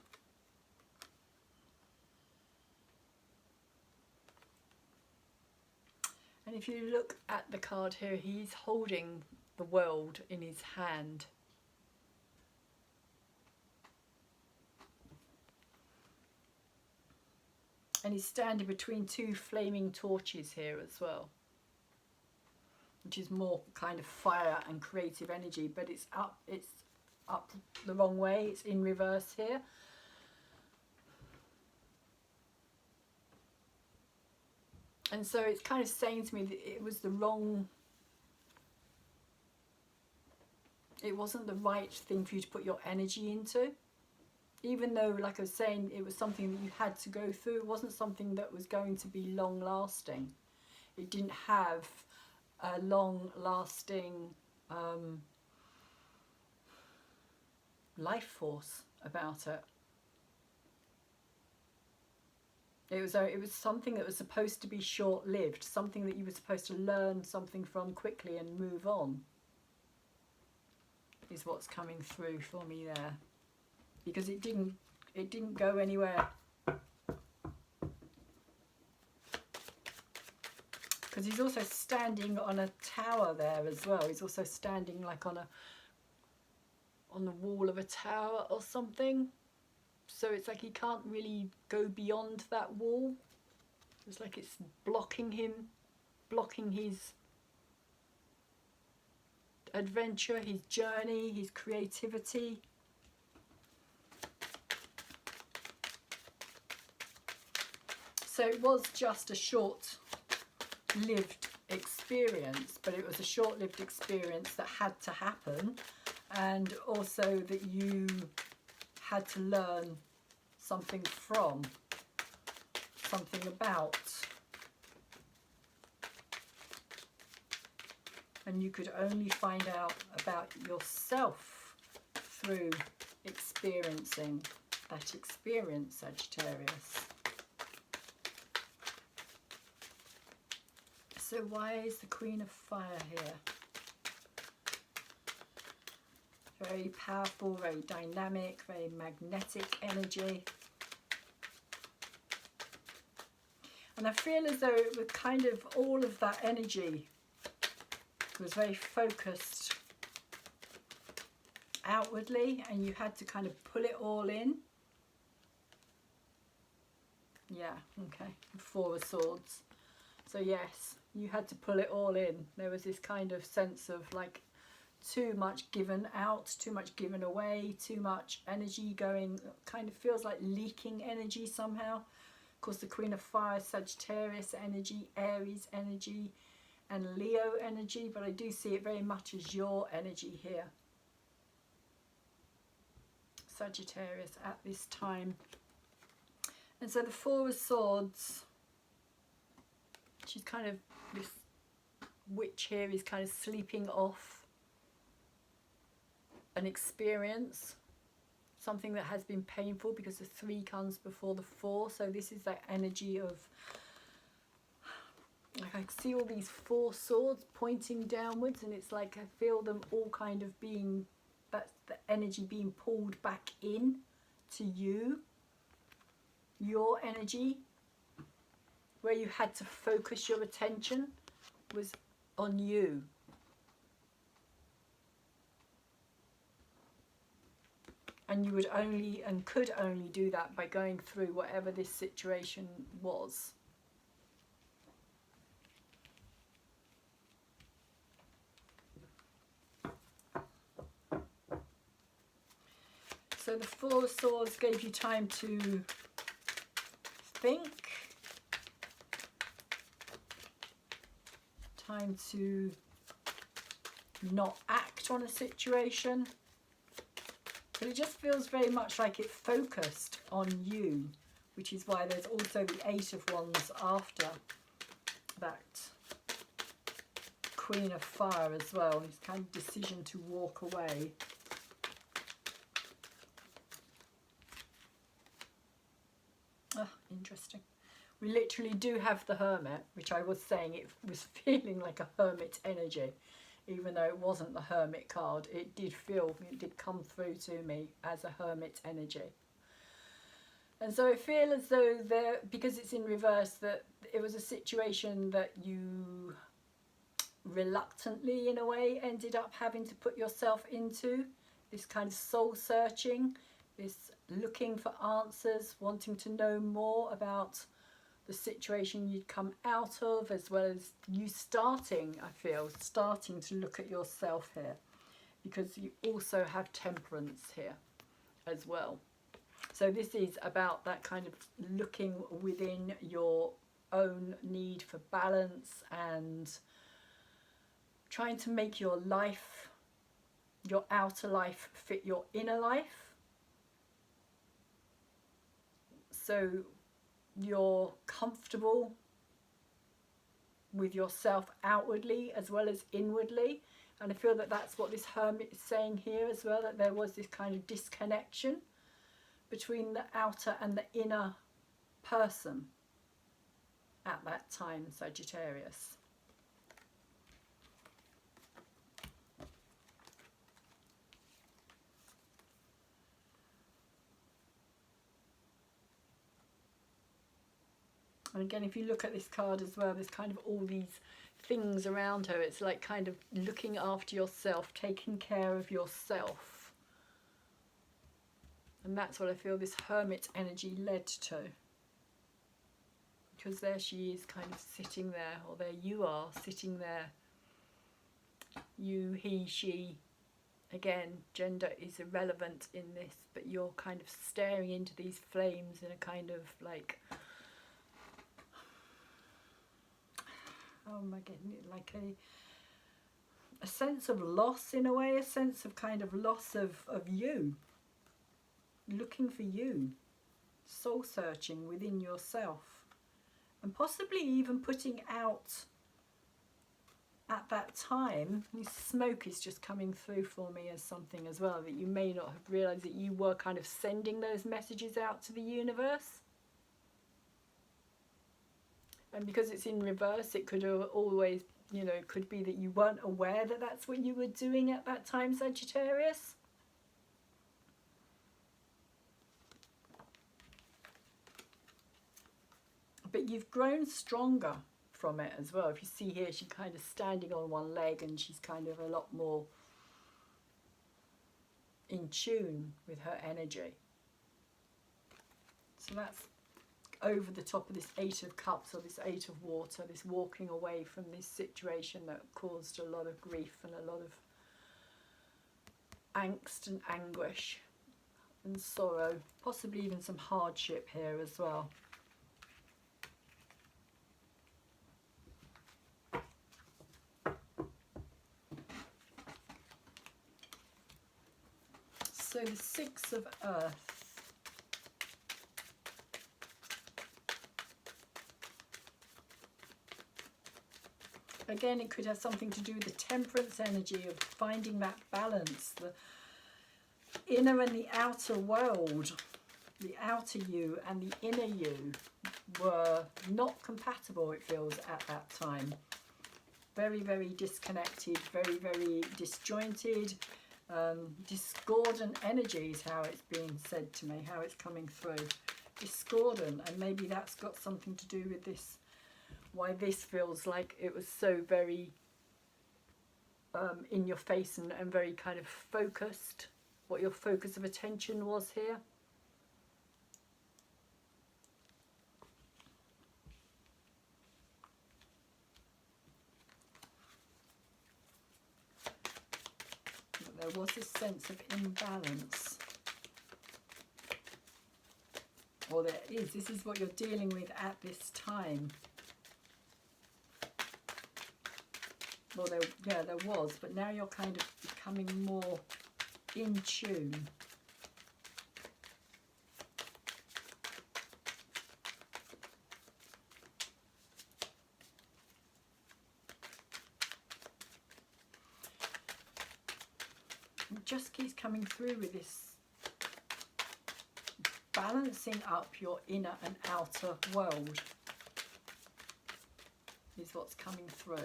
And if you look at the card here, he's holding the world in his hand. And he's standing between two flaming torches here as well, which is more kind of fire and creative energy, but it's up the wrong way. It's in reverse here. And so it's kind of saying to me that it was the wrong, it wasn't the right thing for you to put your energy into. Even though, like I was saying, it was something that you had to go through, it wasn't something that was going to be long lasting. It didn't have a long lasting life force about it. It was something that was supposed to be short-lived, something that you were supposed to learn something from quickly and move on, is what's coming through for me there. Because it didn't go anywhere. Because he's also standing on a tower there as well. He's also standing like on the wall of a tower or something. So it's like he can't really go beyond that wall. It's like it's blocking him, blocking his adventure, his journey, his creativity. So it was just a short-lived experience, but it was a short-lived experience that had to happen, and also that you had to learn something from, something about. And you could only find out about yourself through experiencing that experience, Sagittarius. So why is the Queen of Fire here? Very powerful, very dynamic, very magnetic energy. And I feel as though it was kind of all of that energy was very focused outwardly, and you had to kind of pull it all in. Yeah, okay. Four of Swords. So yes, you had to pull it all in. There was this kind of sense of like too much given out, too much given away, too much energy going, kind of feels like leaking energy somehow. Of course, the Queen of Fire, Sagittarius energy, Aries energy, and Leo energy, but I do see it very much as your energy here, Sagittarius, at this time. And so the Four of Swords, she's kind of, this witch here is kind of sleeping off an experience, something that has been painful, because the 3 comes before the 4. So this is that energy of, like, I see all these 4 swords pointing downwards, and it's like I feel them all kind of being, that's the energy being pulled back in to you, your energy, where you had to focus your attention was on you. And you would only and could only do that by going through whatever this situation was. So the Four of Swords gave you time to think, time to not act on a situation, But it just feels very much like it's focused on you, which is why there's also the Eight of Wands after that Queen of Fire as well. This kind of decision to walk away. Oh, interesting. We literally do have the Hermit, which I was saying it was feeling like a Hermit energy. Even though it wasn't the Hermit card, it did come through to me as a Hermit energy. And so I feel as though because it's in reverse, that it was a situation that you reluctantly, in a way, ended up having to put yourself into. This kind of soul searching, this looking for answers, wanting to know more about the situation you'd come out of, as well as you starting to look at yourself here, because you also have Temperance here as well. So this is about that kind of looking within your own need for balance and trying to make your life, your outer life, fit your inner life. So you're comfortable with yourself outwardly as well as inwardly. And I feel that that's what this Hermit is saying here as well, that there was this kind of disconnection between the outer and the inner person at that time, Sagittarius. And again, if you look at this card as well, there's kind of all these things around her. It's like kind of looking after yourself, taking care of yourself. And that's what I feel this Hermit energy led to. Because there she is kind of sitting there, or there you are sitting there. You, he, she. Again, gender is irrelevant in this, but you're kind of staring into these flames in a kind of like... oh my goodness, like a sense of loss in a way, a sense of kind of loss of you, looking for you, soul searching within yourself, and possibly even putting out at that time, this smoke is just coming through for me as something as well, that you may not have realised that you were kind of sending those messages out to the universe. And because it's in reverse, it could have always, you know, it could be that you weren't aware that that's what you were doing at that time, Sagittarius. But you've grown stronger from it as well. If you see here, she's kind of standing on one leg and she's kind of a lot more in tune with her energy. So that's over the top of this Eight of Cups, or this Eight of Water, this walking away from this situation that caused a lot of grief and a lot of angst and anguish and sorrow, possibly even some hardship here as well. So the Six of Earth. Again, it could have something to do with the Temperance energy of finding that balance, the inner and the outer world. The outer you and the inner you were not compatible, it feels, at that time. Very, very disconnected, very, very disjointed, discordant energy is how it's being said to me, how it's coming through. Discordant, and maybe that's got something to do with this, why this feels like it was so very in your face and very kind of focused, what your focus of attention was here. But there was a sense of imbalance. Or there is, this is what you're dealing with at this time. Well, there was, but now you're kind of becoming more in tune It just keeps coming through with this balancing up your inner and outer world is what's coming through.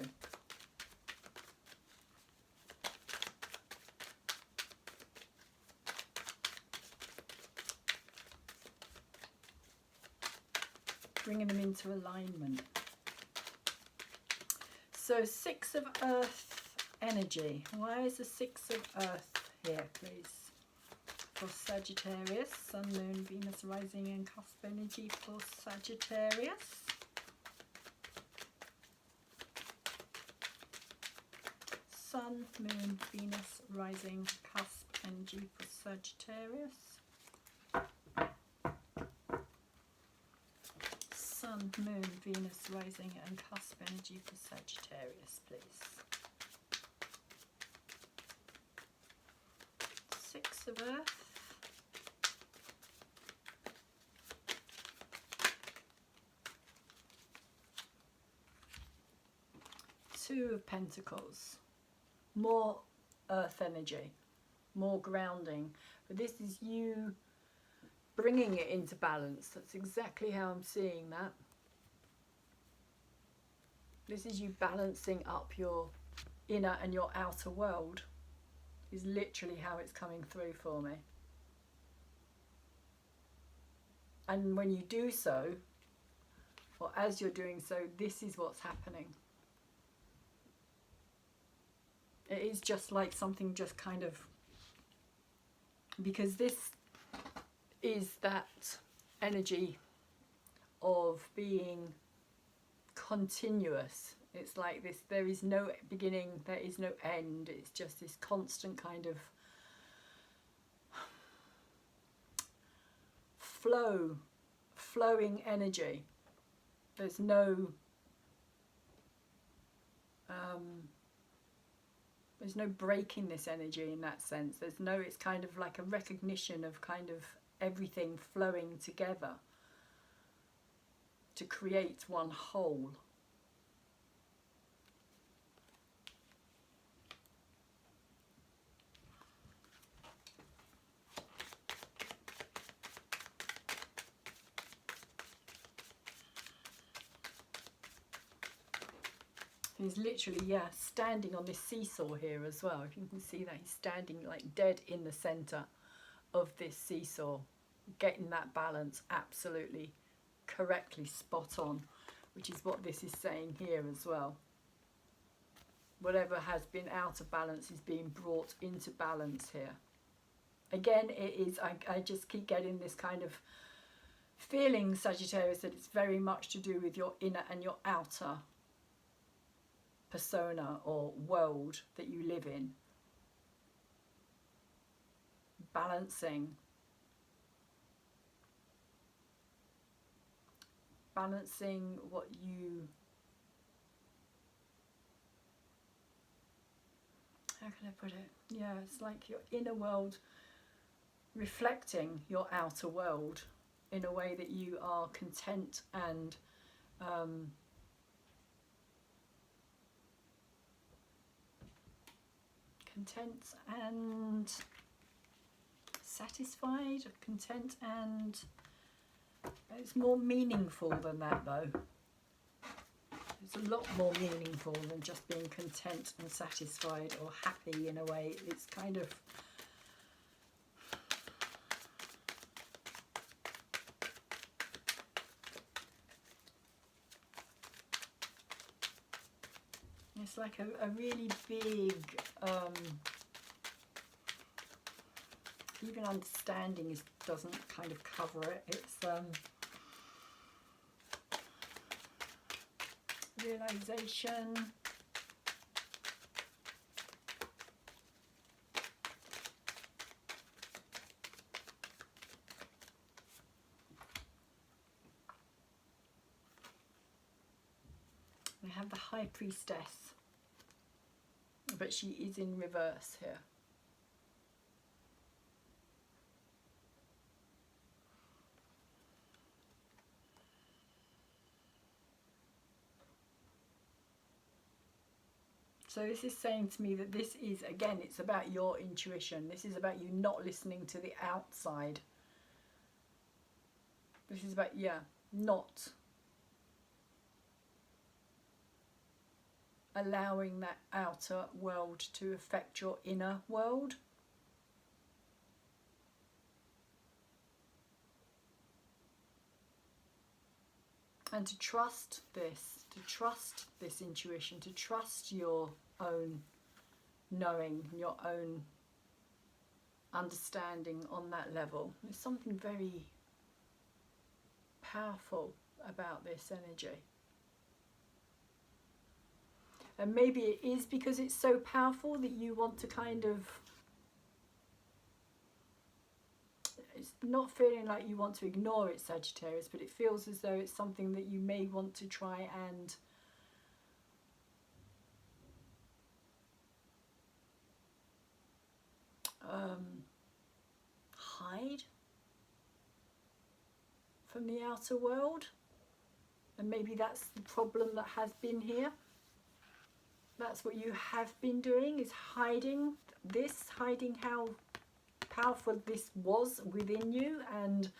Bringing them into alignment. So 6 of Earth energy. Why is the 6 of Earth here, please? For Sagittarius, Sun, Moon, Venus, Rising and Cusp energy for Sagittarius. Sun, Moon, Venus, Rising, Cusp energy for Sagittarius. Sun, Moon, Venus, Rising and Cusp energy for Sagittarius, please. 6 of Earth. 2 of Pentacles. More earth energy, more grounding. But this is you bringing it into balance. That's exactly how I'm seeing that. This is you balancing up your inner and your outer world. Is literally how it's coming through for me. And when you do so, or as you're doing so, this is what's happening. It is just like something just kind of, because this is that energy of being continuous. It's like this, there is no beginning, there is no end. It's just this constant kind of flowing energy. There's no breaking this energy in that sense. There's no, it's kind of like a recognition of kind of everything flowing together to create one whole. He's literally, yeah, standing on this seesaw here as well. If you can see that, he's standing like dead in the center of this seesaw, getting that balance absolutely correctly spot on, which is what this is saying here as well. Whatever has been out of balance is being brought into balance here. Again, it is, I just keep getting this kind of feeling, Sagittarius, that it's very much to do with your inner and your outer persona or world that you live in. Balancing what you, how can I put it? Yeah, it's like your inner world reflecting your outer world in a way that you are content and satisfied, content, and it's more meaningful than that though. It's a lot more meaningful than just being content and satisfied or happy in a way. It's kind of, it's like a really big, even understanding doesn't kind of cover it. It's realization. We have the High Priestess, but she is in reverse here. So this is saying to me that this is, again, it's about your intuition. This is about you not listening to the outside. This is about, yeah, not allowing that outer world to affect your inner world. And to trust this intuition, to trust your own knowing, your own understanding on that level. There's something very powerful about this energy. And maybe it is because it's so powerful that you want to kind of, it's not feeling like you want to ignore it, Sagittarius, but it feels as though it's something that you may want to try and hide from the outer world. And maybe that's the problem that has been here. That's what you have been doing, is hiding this, hiding how powerful this was within you and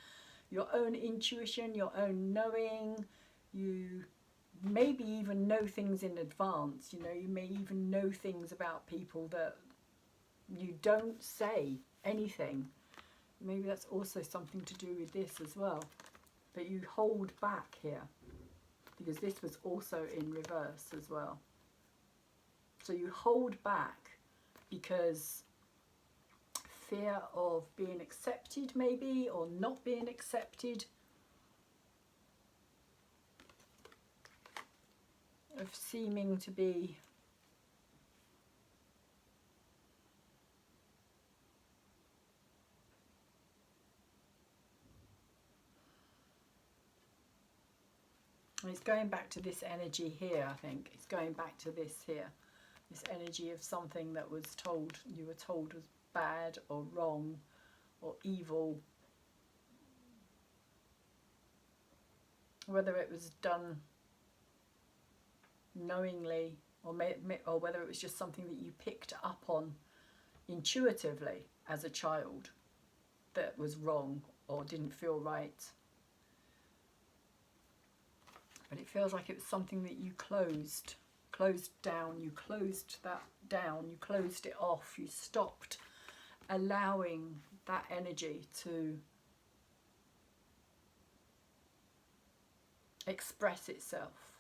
your own intuition, your own knowing. You maybe even know things in advance, you know, you may even know things about people that you don't say anything. Maybe that's also something to do with this as well. But you hold back here because this was also in reverse as well. So you hold back because fear of being accepted maybe, or not being accepted, of seeming to be it's going back to this energy here. I think it's going back to this here, this energy of something that was told, you were told was bad or wrong or evil, whether it was done knowingly or whether it was just something that you picked up on intuitively as a child that was wrong or didn't feel right. But it feels like it was something that you closed down, you closed that down, you closed it off, you stopped allowing that energy to express itself,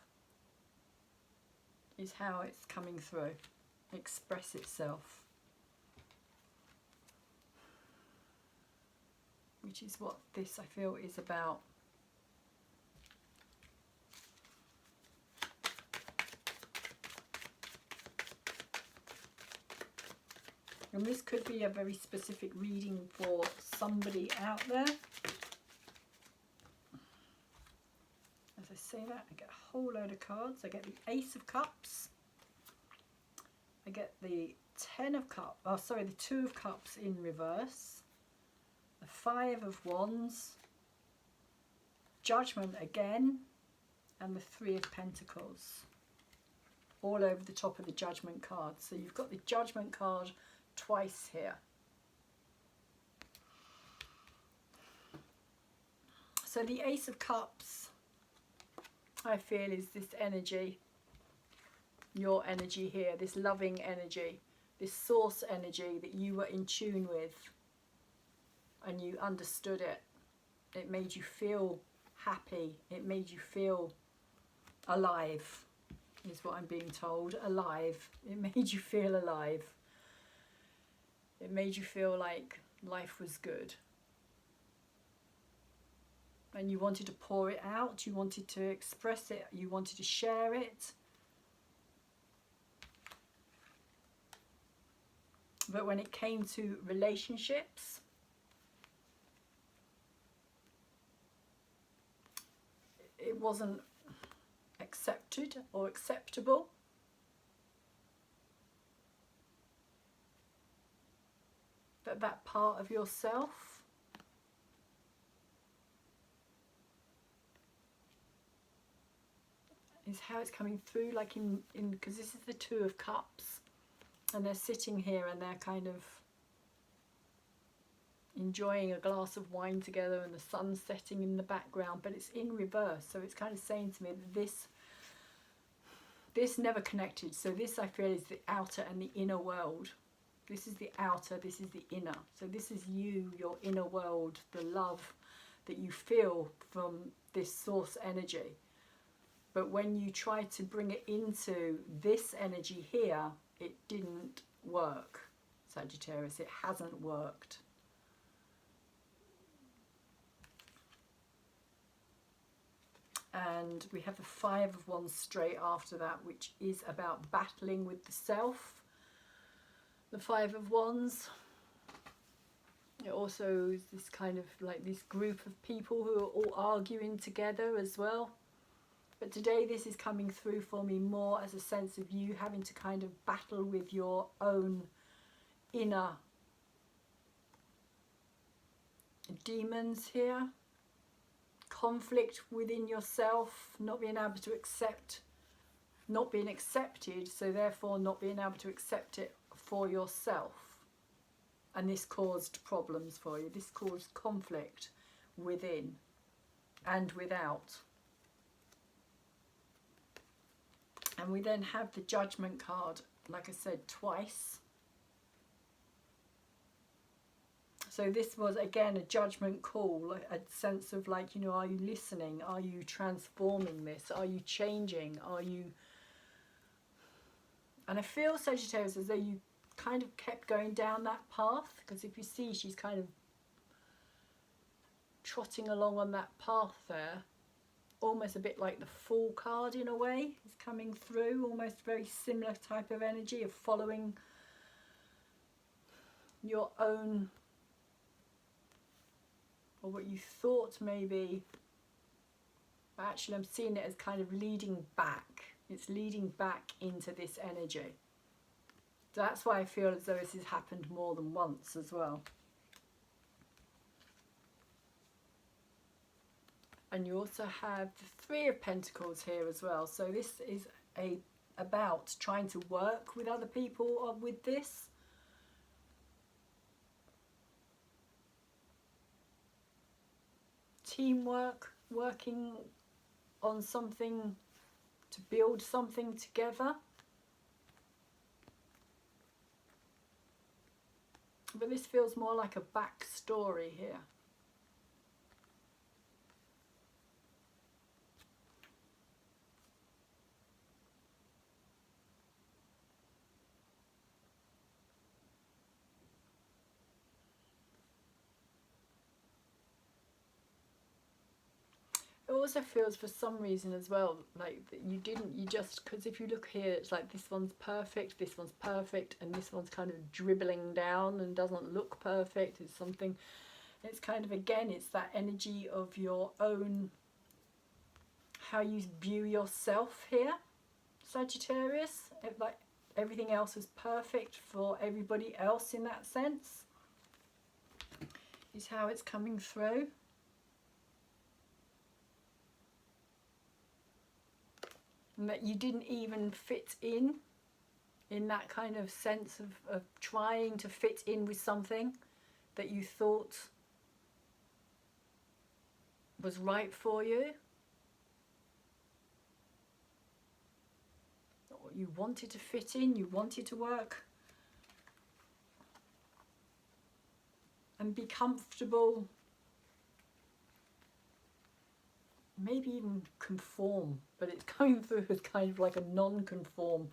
is how it's coming through. Express itself, which is what this, I feel, is about. And this could be a very specific reading for somebody out there. As I say that, I get a whole load of cards. I get the Ace of Cups. I get the Ten of Cups. Oh, sorry, the Two of Cups in reverse. The Five of Wands. Judgment again. And the Three of Pentacles. All over the top of the Judgment card. So you've got the Judgment card twice here. So the Ace of Cups, I feel, is this energy, your energy here, this loving energy, this source energy that you were in tune with and you understood it. It made you feel happy. It made you feel alive, is what I'm being told. Alive. It made you feel alive. It made you feel like life was good. And you wanted to pour it out, you wanted to express it, you wanted to share it. But when it came to relationships, it wasn't accepted or acceptable. That part of yourself is how it's coming through, like in because this is the Two of Cups, and they're sitting here and they're kind of enjoying a glass of wine together and the sun's setting in the background, but it's in reverse. So it's kind of saying to me that this never connected. So this, I feel, is the outer and the inner world. This is the outer, this is the inner. So this is you, your inner world, the love that you feel from this source energy. But when you try to bring it into this energy here, it didn't work, Sagittarius. It hasn't worked. And we have the Five of Wands straight after that, which is about battling with the self. The Five of Wands. It also is this kind of like this group of people who are all arguing together as well. But today this is coming through for me more as a sense of you having to kind of battle with your own inner demons here. Conflict within yourself, not being able to accept, not being accepted, so therefore not being able to accept it for yourself. And this caused problems for you. This caused conflict within and without. And we then have the Judgment card, like I said, twice. So this was, again, a judgment call, a sense of like, you know, are you listening? Are you transforming this? Are you changing? Are you... And I feel, Sagittarius, as though you kind of kept going down that path, because if you see, she's kind of trotting along on that path there, almost a bit like the Fool card in a way is coming through, almost very similar type of energy of following your own, or what you thought maybe, but actually I'm seeing it as kind of leading back. It's leading back into this energy. So that's why I feel as though this has happened more than once as well. And you also have the Three of Pentacles here as well. So this is about trying to work with other people with this. Teamwork, working on something to build something together. But this feels more like a backstory here. It also feels for some reason as well like that you just, because if you look here, it's like this one's perfect, and this one's kind of dribbling down and doesn't look perfect. It's something, it's kind of, again, it's that energy of your own, how you view yourself here, Sagittarius. Like everything else is perfect for everybody else in that sense, is how it's coming through. And that you didn't even fit in that kind of sense of trying to fit in with something that you thought was right for you. You wanted to fit in, you wanted to work and be comfortable, maybe even conform, but it's coming through as kind of like a non-conform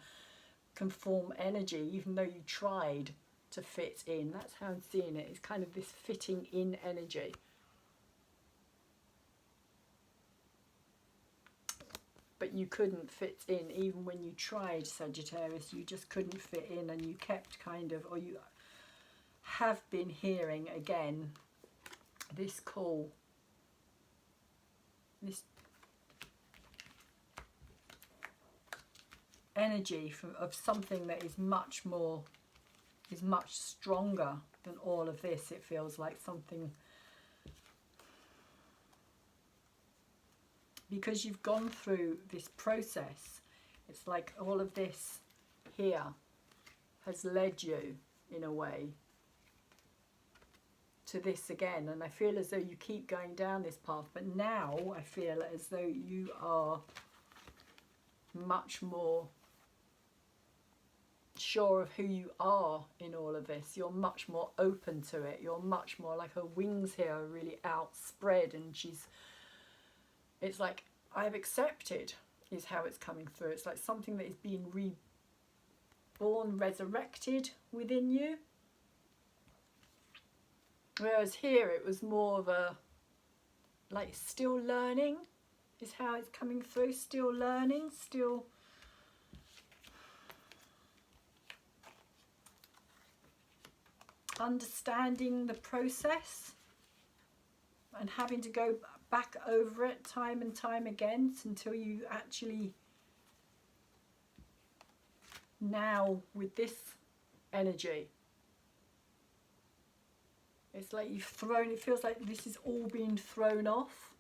energy, even though you tried to fit in. That's how I'm seeing it. It's kind of this fitting in energy. But you couldn't fit in, even when you tried, Sagittarius. You just couldn't fit in, and you kept kind of, or you have been hearing again this call, this energy of something that is much stronger than all of this. It feels like something because you've gone through this process, it's like all of this here has led you in a way to this again. And I feel as though you keep going down this path, but now I feel as though you are much more sure of who you are in all of this. You're much more open to it. You're much more like, her wings here are really outspread, and it's like, I've accepted is how it's coming through. It's like something that is being reborn, resurrected within you. Whereas here it was more of a, like, still learning is how it's coming through. Still learning, still understanding the process and having to go back over it time and time again until you actually, now with this energy, it's like you've thrown, it feels like this is all being thrown off.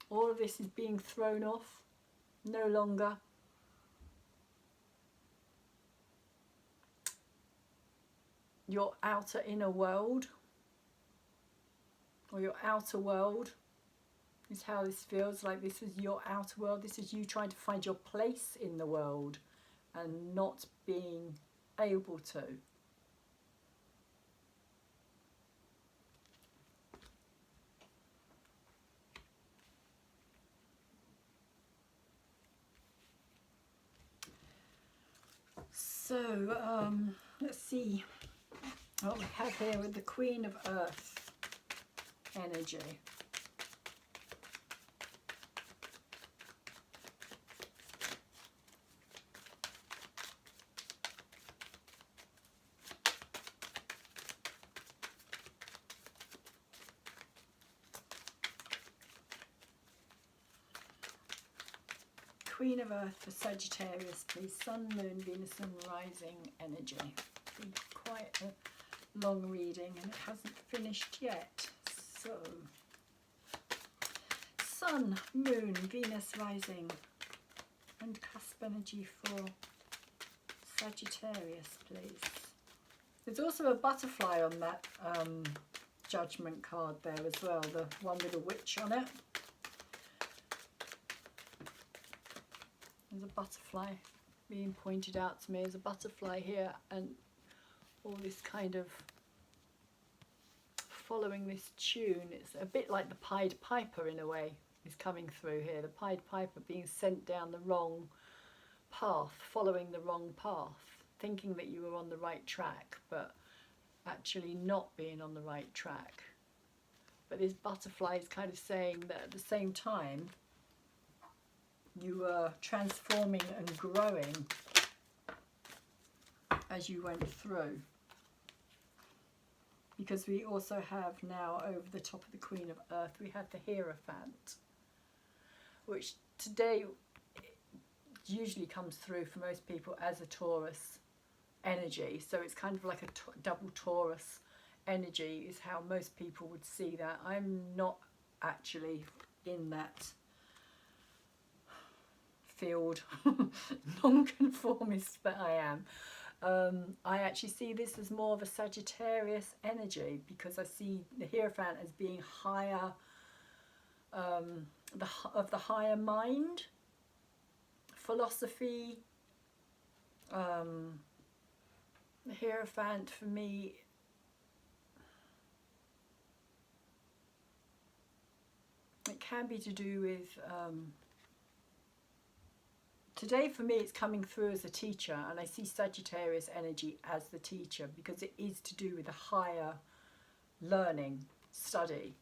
All of this is being thrown off. No longer your outer inner world, or your outer world is how this feels like. This is your outer world. This is you trying to find your place in the world and not being able to. So let's see what we have here with the Queen of Earth energy. Queen of Earth for Sagittarius, please. Sun, Moon, Venus and Rising energy. Be quite a long reading and it hasn't finished yet. So, Sun, Moon, Venus, Rising and cusp energy for Sagittarius, please. There's also a butterfly on that judgment card there as well, the one with a witch on it. There's a butterfly being pointed out to me. There's a butterfly here, and all this kind of following this tune. It's a bit like the Pied Piper in a way is coming through here. The Pied Piper being sent down the wrong path, following the wrong path, thinking that you were on the right track, but actually not being on the right track. But this butterfly is kind of saying that at the same time, you were transforming and growing as you went through. Because we also have now, over the top of the Queen of Earth, we have the Hierophant, which today usually comes through for most people as a Taurus energy. So it's kind of like a double Taurus energy is how most people would see that. I'm not actually in that field, non-conformist, but I am. I actually see this as more of a Sagittarius energy, because I see the Hierophant as being higher, of the higher mind, philosophy. The Hierophant for me, it can be to do with today for me it's coming through as a teacher, and I see Sagittarius energy as the teacher because it is to do with a higher learning, study,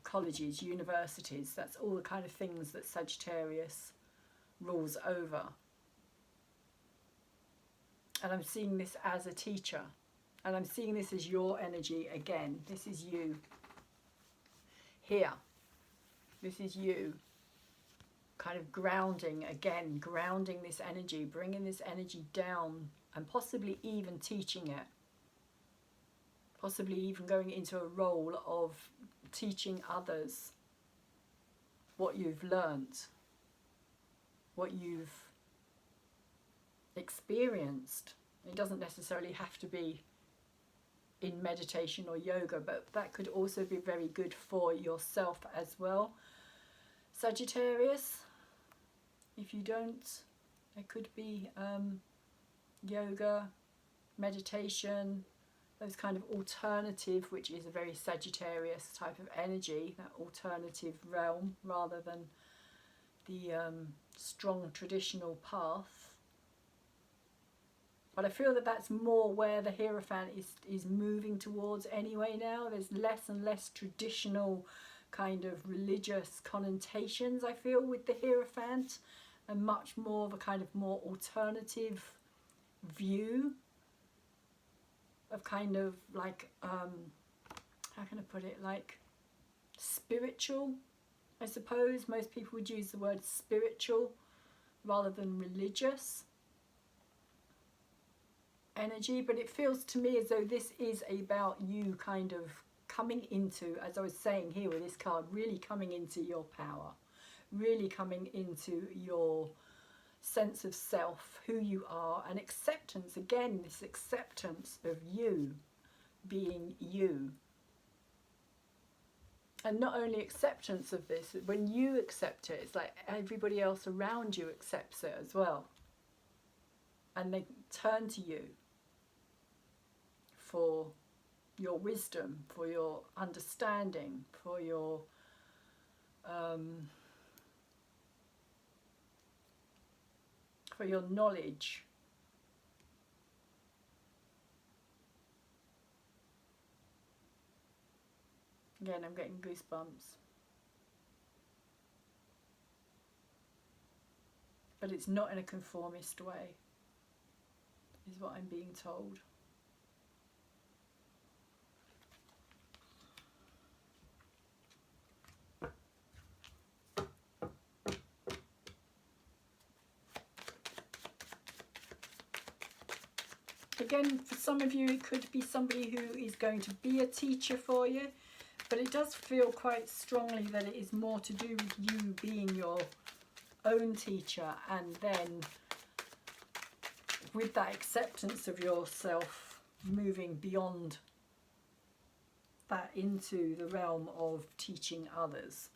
colleges, universities. That's all the kind of things that Sagittarius rules over. And I'm seeing this as a teacher, and I'm seeing this as your energy again. This is you here. This is you kind of grounding again, grounding this energy, bringing this energy down, and possibly even teaching it. Possibly even going into a role of teaching others what you've learnt. what you've experienced. It doesn't necessarily have to be in meditation or yoga, but that could also be very good for yourself as well, Sagittarius. If you don't, it could be yoga, meditation, those kind of alternative, which is a very Sagittarius type of energy, that alternative realm rather than the strong traditional path. But I feel that that's more where the Hierophant is moving towards anyway now. There's less and less traditional kind of religious connotations, I feel, with the Hierophant, and much more of a kind of more alternative view of kind of like, how can I put it, like spiritual, I suppose. Most people would use the word spiritual rather than religious energy, but it feels to me as though this is about you kind of coming into, as I was saying here with this card, really coming into your power, really coming into your sense of self, who you are, and acceptance. Again, this acceptance of you being you. And not only acceptance of this, when you accept it, it's like everybody else around you accepts it as well. And they turn to you for your wisdom, for your understanding, for your knowledge. Again, I'm getting goosebumps. But it's not in a conformist way, is what I'm being told. Again, for some of you, it could be somebody who is going to be a teacher for you, but it does feel quite strongly that it is more to do with you being your own teacher, and then with that acceptance of yourself, moving beyond that into the realm of teaching others.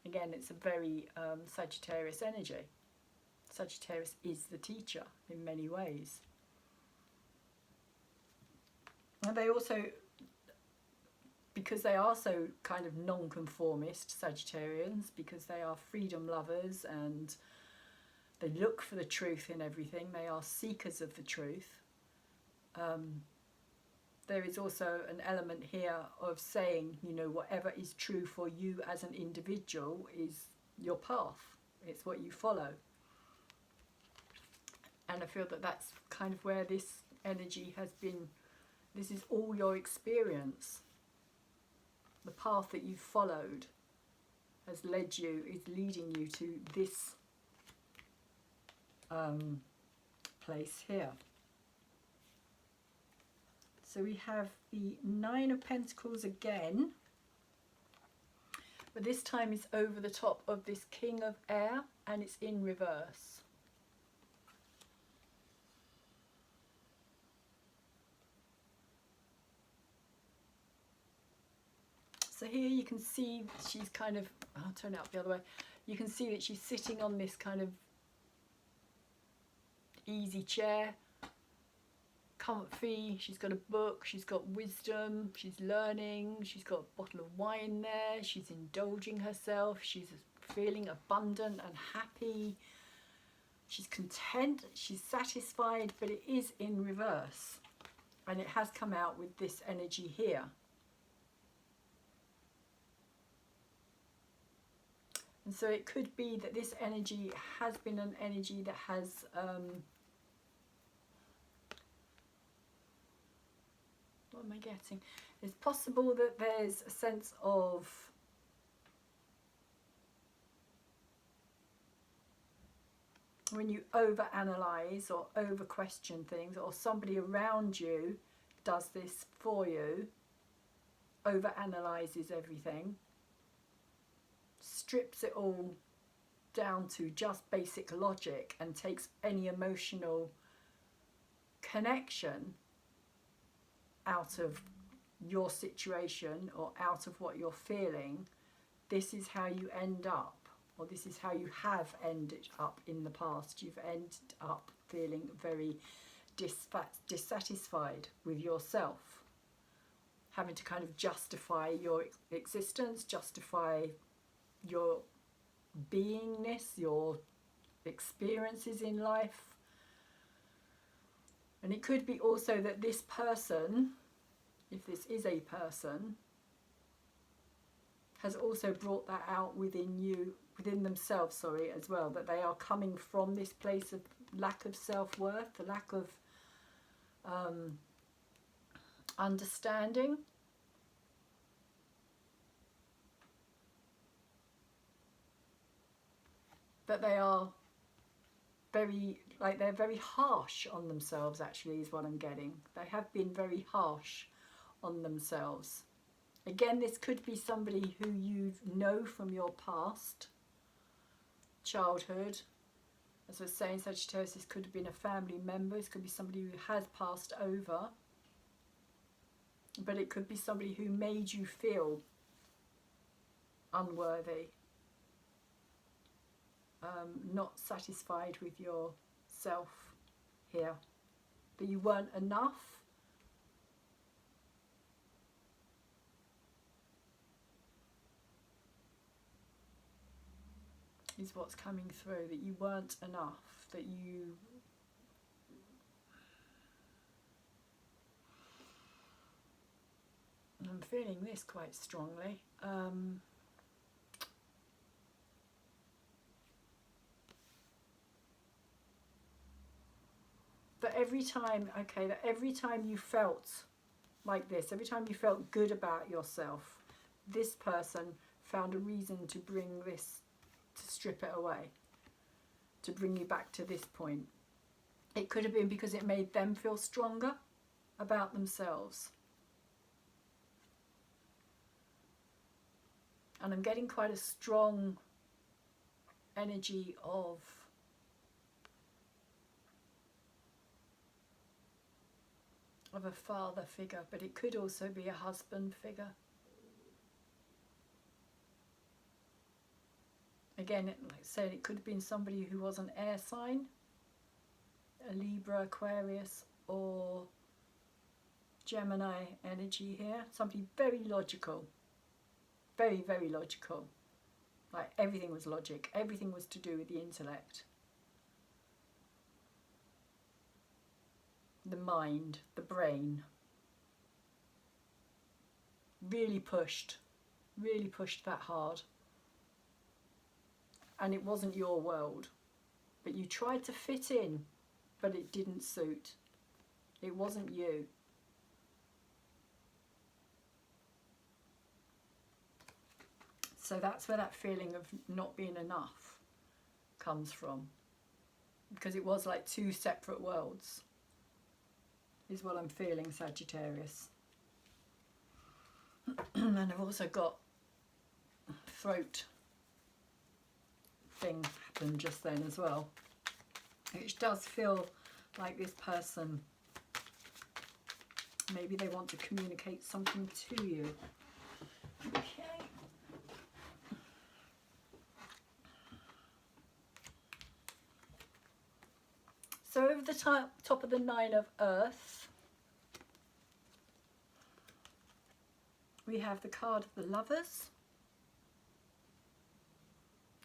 Again, it's a very Sagittarius energy. Sagittarius is the teacher in many ways. And they also, because they are so kind of non-conformist, Sagittarians, because they are freedom lovers and they look for the truth in everything, they are seekers of the truth. There is also an element here of saying, you know, whatever is true for you as an individual is your path. It's what you follow. And I feel that that's kind of where this energy has been. This is all your experience. The path that you've followed has led you, is leading you to this place here. So we have the Nine of Pentacles again, but this time it's over the top of this King of Air and it's in reverse. So here you can see she's kind of, I'll turn it up the other way, you can see that she's sitting on this kind of easy chair, comfy, she's got a book, she's got wisdom, she's learning, she's got a bottle of wine there, she's indulging herself, she's feeling abundant and happy, she's content, she's satisfied, but it is in reverse. And it has come out with this energy here. And so it could be that this energy has been an energy that has what am I getting? It's possible that there's a sense of when you overanalyze or over question things, or somebody around you does this for you, overanalyzes everything, strips it all down to just basic logic and takes any emotional connection out of your situation or out of what you're feeling, this is how you end up, or this is how you have ended up in the past. You've ended up feeling very dissatisfied with yourself, having to kind of justify your existence, justify your beingness, your experiences in life. And it could be also that this person, if this is a person, has also brought that out within you, within themselves, sorry, as well, that they are coming from this place of lack of self-worth, the lack of understanding. That they are very, like, they're very harsh on themselves, actually, is what I'm getting. They have been very harsh on themselves. Again, this could be somebody who you know from your past, childhood. As I was saying, Sagittarius, this could have been a family member. This could be somebody who has passed over. But it could be somebody who made you feel unworthy. Not satisfied with yourself here. That you weren't enough. Is what's coming through, that you weren't enough, that you I'm feeling this quite strongly. That every time, okay, that every time you felt like this, every time you felt good about yourself, this person found a reason to bring this, to strip it away, to bring you back to this point. It could have been because it made them feel stronger about themselves. And I'm getting quite a strong energy of a father figure, but it could also be a husband figure. Again, like I said, it could have been somebody who was an air sign, a Libra, Aquarius, or Gemini energy here. Somebody very logical, very, very logical. Like everything was logic, everything was to do with the intellect. The mind, the brain. Really pushed that hard. And it wasn't your world. But you tried to fit in, but it didn't suit. It wasn't you. So that's where that feeling of not being enough comes from. Because it was like two separate worlds, is what I'm feeling, Sagittarius. And I've also got throat thing happen just then as well, which does feel like this person, maybe they want to communicate something to you. Okay. So over the top of the Nine of Earth, we have the card of the Lovers.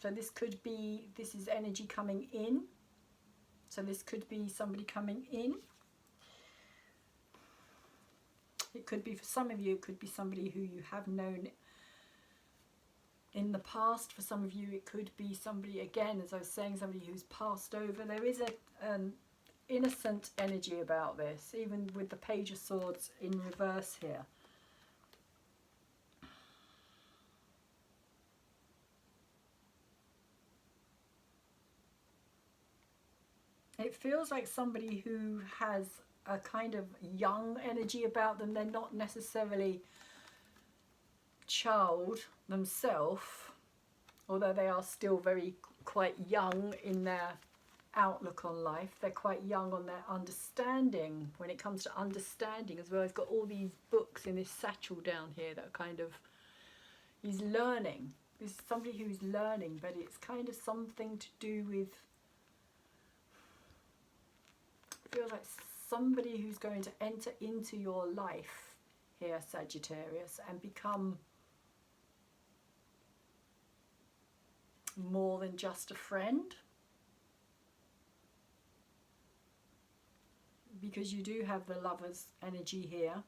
So this could be, this is energy coming in. So this could be somebody coming in. It could be, for some of you, it could be somebody who you have known in the past. For some of you, it could be somebody, again, as I was saying, somebody who's passed over. There is an innocent energy about this, even with the Page of Swords in reverse here. It feels like somebody who has a kind of young energy about them. They're not necessarily child themselves, although they are still very quite young in their outlook on life. They're quite young on their understanding, when it comes to understanding as well. He's got all these books in this satchel down here that are kind of, he's learning. This is somebody who's learning, but it's kind of something to do with, I feel like somebody who's going to enter into your life here, Sagittarius, and become more than just a friend. Because you do have the Lover's energy here.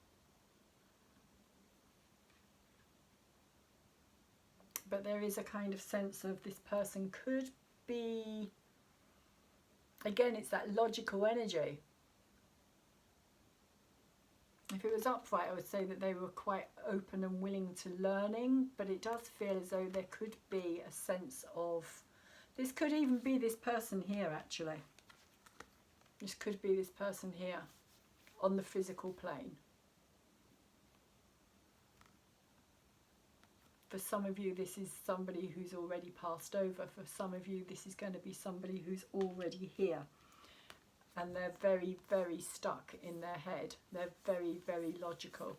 But there is a kind of sense of this person could be, again, it's that logical energy. If it was upright, I would say that they were quite open and willing to learning, but it does feel as though there could be a sense of, this could even be this person here actually. This could be this person here on the physical plane. For some of you, this is somebody who's already passed over. For some of you, this is going to be somebody who's already here. And they're very, very stuck in their head. They're very, very logical.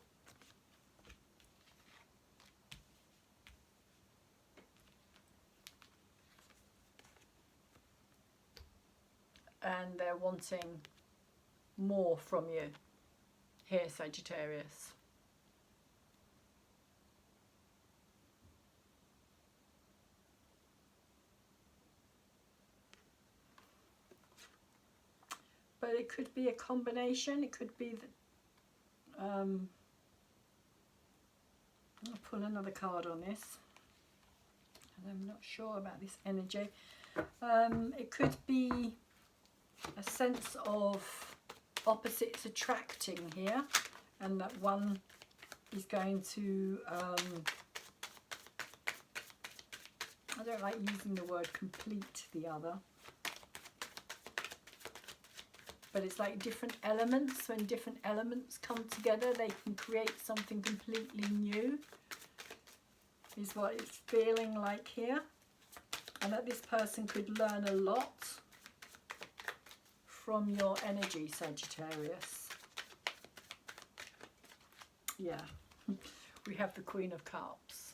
And they're wanting more from you here, Sagittarius. But it could be a combination. It could be that, I'll pull another card on this. And I'm not sure about this energy. It could be a sense of opposites attracting here, and that one is going to, I don't like using the word complete the other. But it's like different elements. When different elements come together, they can create something completely new, is what it's feeling like here. And that this person could learn a lot from your energy, Sagittarius. Yeah, we have the Queen of Cups.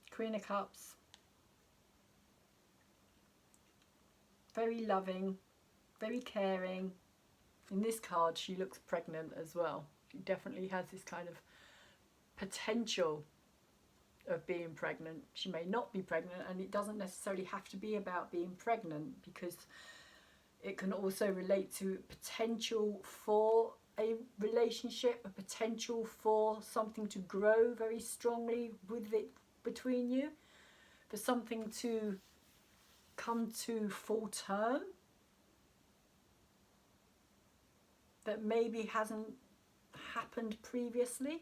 Queen of Cups, very loving, very caring. In this card, she looks pregnant as well. She definitely has this kind of potential of being pregnant. She may not be pregnant, and it doesn't necessarily have to be about being pregnant, because it can also relate to potential for a relationship, a potential for something to grow very strongly with it between you, for something to come to full term that maybe hasn't happened previously.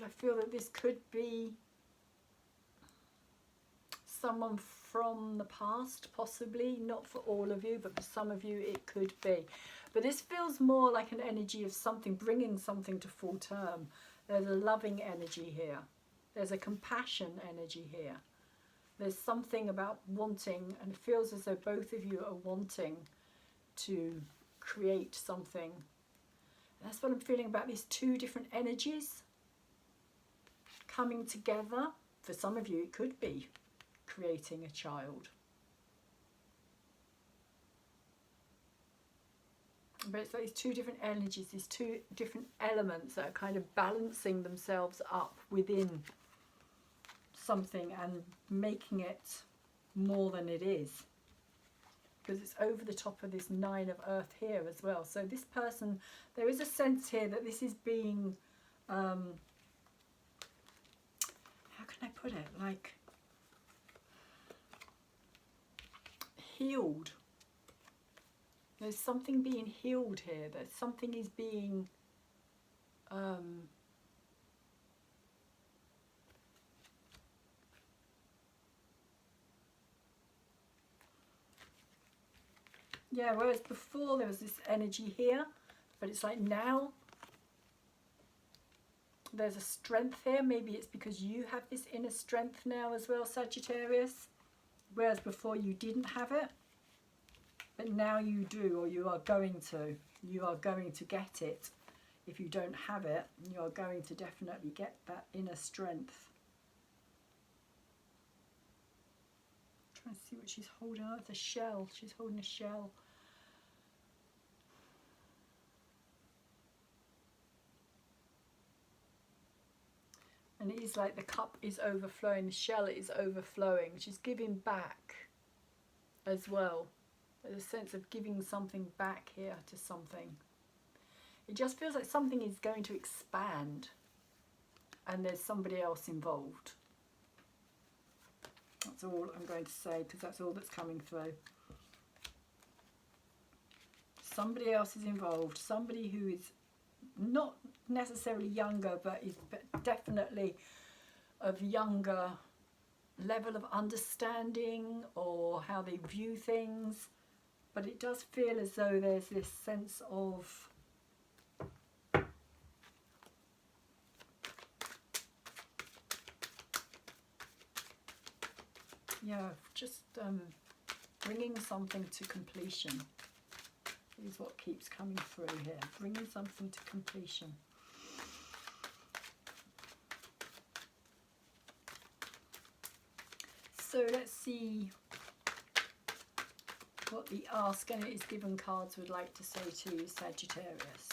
I feel that this could be someone from the past, possibly, not for all of you, but for some of you it could be. But this feels more like an energy of something, bringing something to full term. There's a loving energy here. There's a compassion energy here. There's something about wanting, and it feels as though both of you are wanting to create something. That's what I'm feeling about these two different energies coming together. For some of you, it could be creating a child. But it's like these two different energies, these two different elements that are kind of balancing themselves up within something and making it more than it is. Because it's over the top of this Nine of Earth here as well. So this person, there is a sense here that this is being, how can I put it, like healed. There's something being healed here. There's something is being Yeah, whereas before there was this energy here, but it's like now there's a strength here. Maybe it's because you have this inner strength now as well, Sagittarius, whereas before you didn't have it, but now you do, or you are going to. You are going to get it. If you don't have it, you are going to definitely get that inner strength. I'm trying to see what she's holding. Oh, it's a shell. She's holding a shell. And it is like the cup is overflowing, the shell is overflowing. She's giving back as well. There's a sense of giving something back here to something. It just feels like something is going to expand and there's somebody else involved. That's all I'm going to say, because that's all that's coming through. Somebody else is involved, somebody who is not necessarily younger, but is definitely of younger level of understanding or how they view things. But it does feel as though there's this sense of just bringing something to completion is what keeps coming through here. Bringing something to completion. So let's see what the Ask and It Is Given cards would like to say to you, Sagittarius.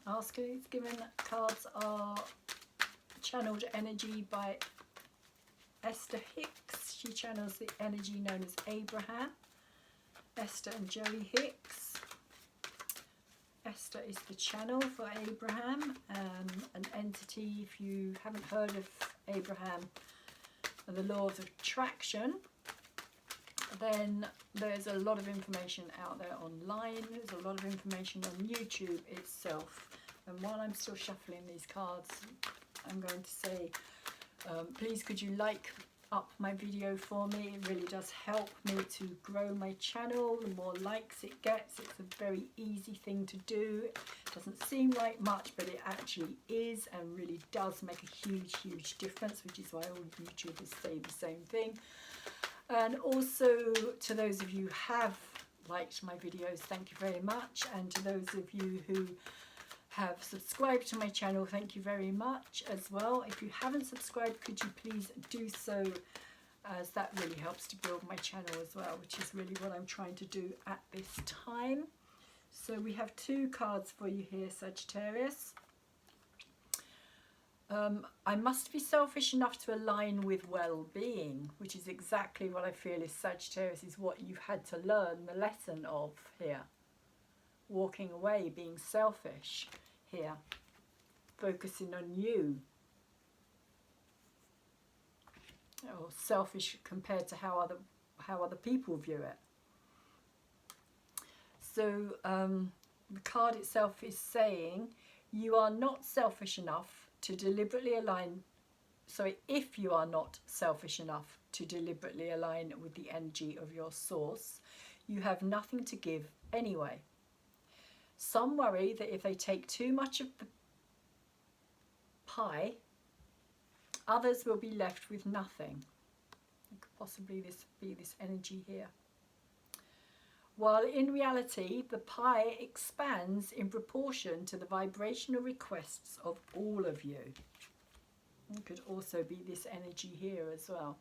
Ask and It Is Given cards are channeled energy by Esther Hicks. She channels the energy known as Abraham. Esther and Joey Hicks. Esther is the channel for Abraham, an entity, if you haven't heard of Abraham and the law of attraction, then there's a lot of information out there online. There's a lot of information on YouTube itself. And while I'm still shuffling these cards, I'm going to say, please could you like up my video for me? It really does help me to grow my channel. The more likes it gets, it's a very easy thing to do. It doesn't seem like much, but it actually is, and really does make a huge difference, which is why all YouTubers say the same thing. And also to those of you who have liked my videos, thank you very much. And to those of you who have subscribed to my channel, thank you very much as well. If you haven't subscribed, could you please do so, as that really helps to build my channel as well, which is really what I'm trying to do at this time. So we have two cards for you here, Sagittarius. I must be selfish enough to align with well-being, which is exactly what I feel is Sagittarius, is what you've had to learn the lesson of here. Walking away, being selfish here, focusing on you, or selfish compared to how other people view it. So the card itself is saying you are not selfish enough to deliberately align. Sorry, if you are not selfish enough to deliberately align with the energy of your source, you have nothing to give anyway. Some worry that if they take too much of the pie, others will be left with nothing. It could possibly be this energy here. While in reality, the pie expands in proportion to the vibrational requests of all of you. It could also be this energy here as well.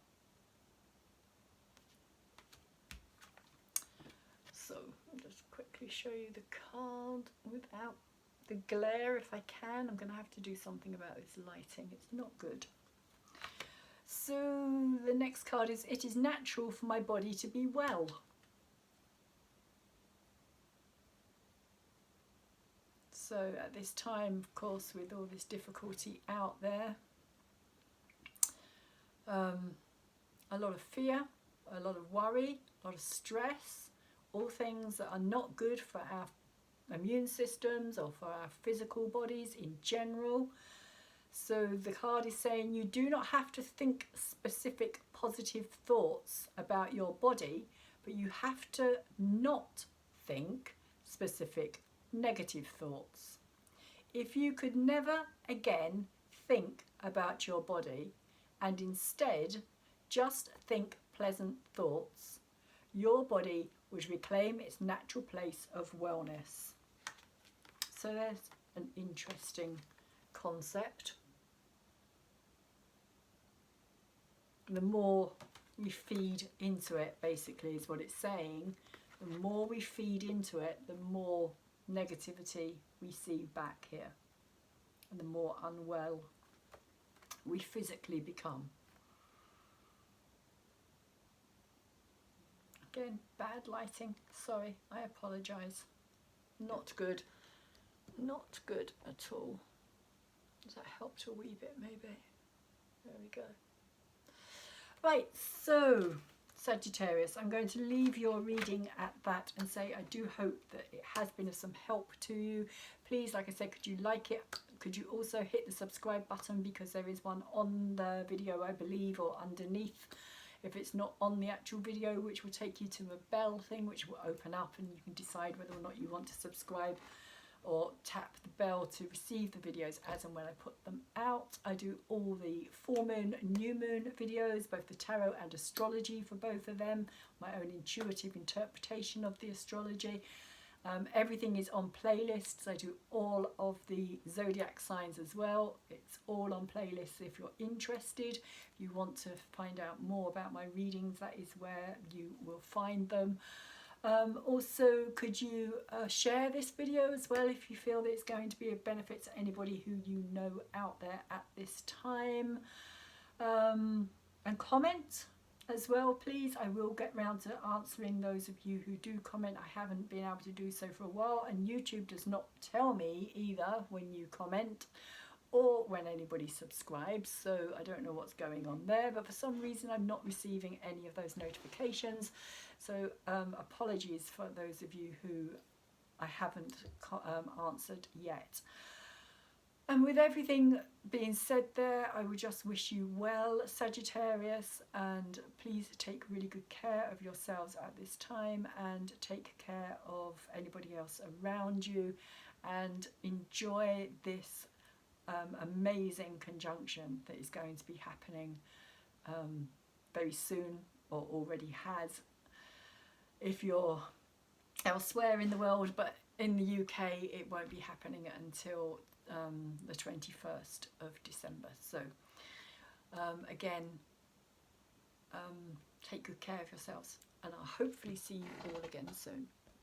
So I'll just quickly show you the card without the glare if I can. I'm going to have to do something about this lighting. It's not good. So the next card is, it is natural for my body to be well. So at this time, of course, with all this difficulty out there, a lot of fear, a lot of worry, a lot of stress, all things that are not good for our immune systems or for our physical bodies in general. So the card is saying you do not have to think specific positive thoughts about your body, but you have to not think specific negative thoughts. If you could never again think about your body and instead just think pleasant thoughts, your body would reclaim its natural place of wellness. So there's an interesting concept. The more we feed into it, basically, is what it's saying. The more we feed into it, the more negativity we see back here, and the more unwell we physically become. Again, bad lighting. Sorry, I apologise. Not good. Not good at all. Does that help a wee bit, maybe? There we go. Right, so Sagittarius, I'm going to leave your reading at that and say I do hope that it has been of some help to you. Please, like I said, could you like it? Could you also hit the subscribe button, because there is one on the video, I believe, or underneath if it's not on the actual video, which will take you to a bell thing which will open up and you can decide whether or not you want to subscribe or tap the bell to receive the videos as and when I put them out. I do all the full moon, new moon videos, both the tarot and astrology for both of them, my own intuitive interpretation of the astrology. Everything is on playlists. I do all of the zodiac signs as well. It's all on playlists if you're interested. If you want to find out more about my readings, that is where you will find them. Also, could you share this video as well if you feel that it's going to be of benefit to anybody who you know out there at this time, and comment as well, please. I will get round to answering those of you who do comment. I haven't been able to do so for a while, and YouTube does not tell me either when you comment or when anybody subscribes, so I don't know what's going on there, but for some reason I'm not receiving any of those notifications. So apologies for those of you who I haven't answered yet. And with everything being said there, I would just wish you well, Sagittarius, and please take really good care of yourselves at this time and take care of anybody else around you, and enjoy this amazing conjunction that is going to be happening very soon, or already has if you're elsewhere in the world, but in the UK it won't be happening until the 21st of December. So again, take good care of yourselves, and I'll hopefully see you all again soon.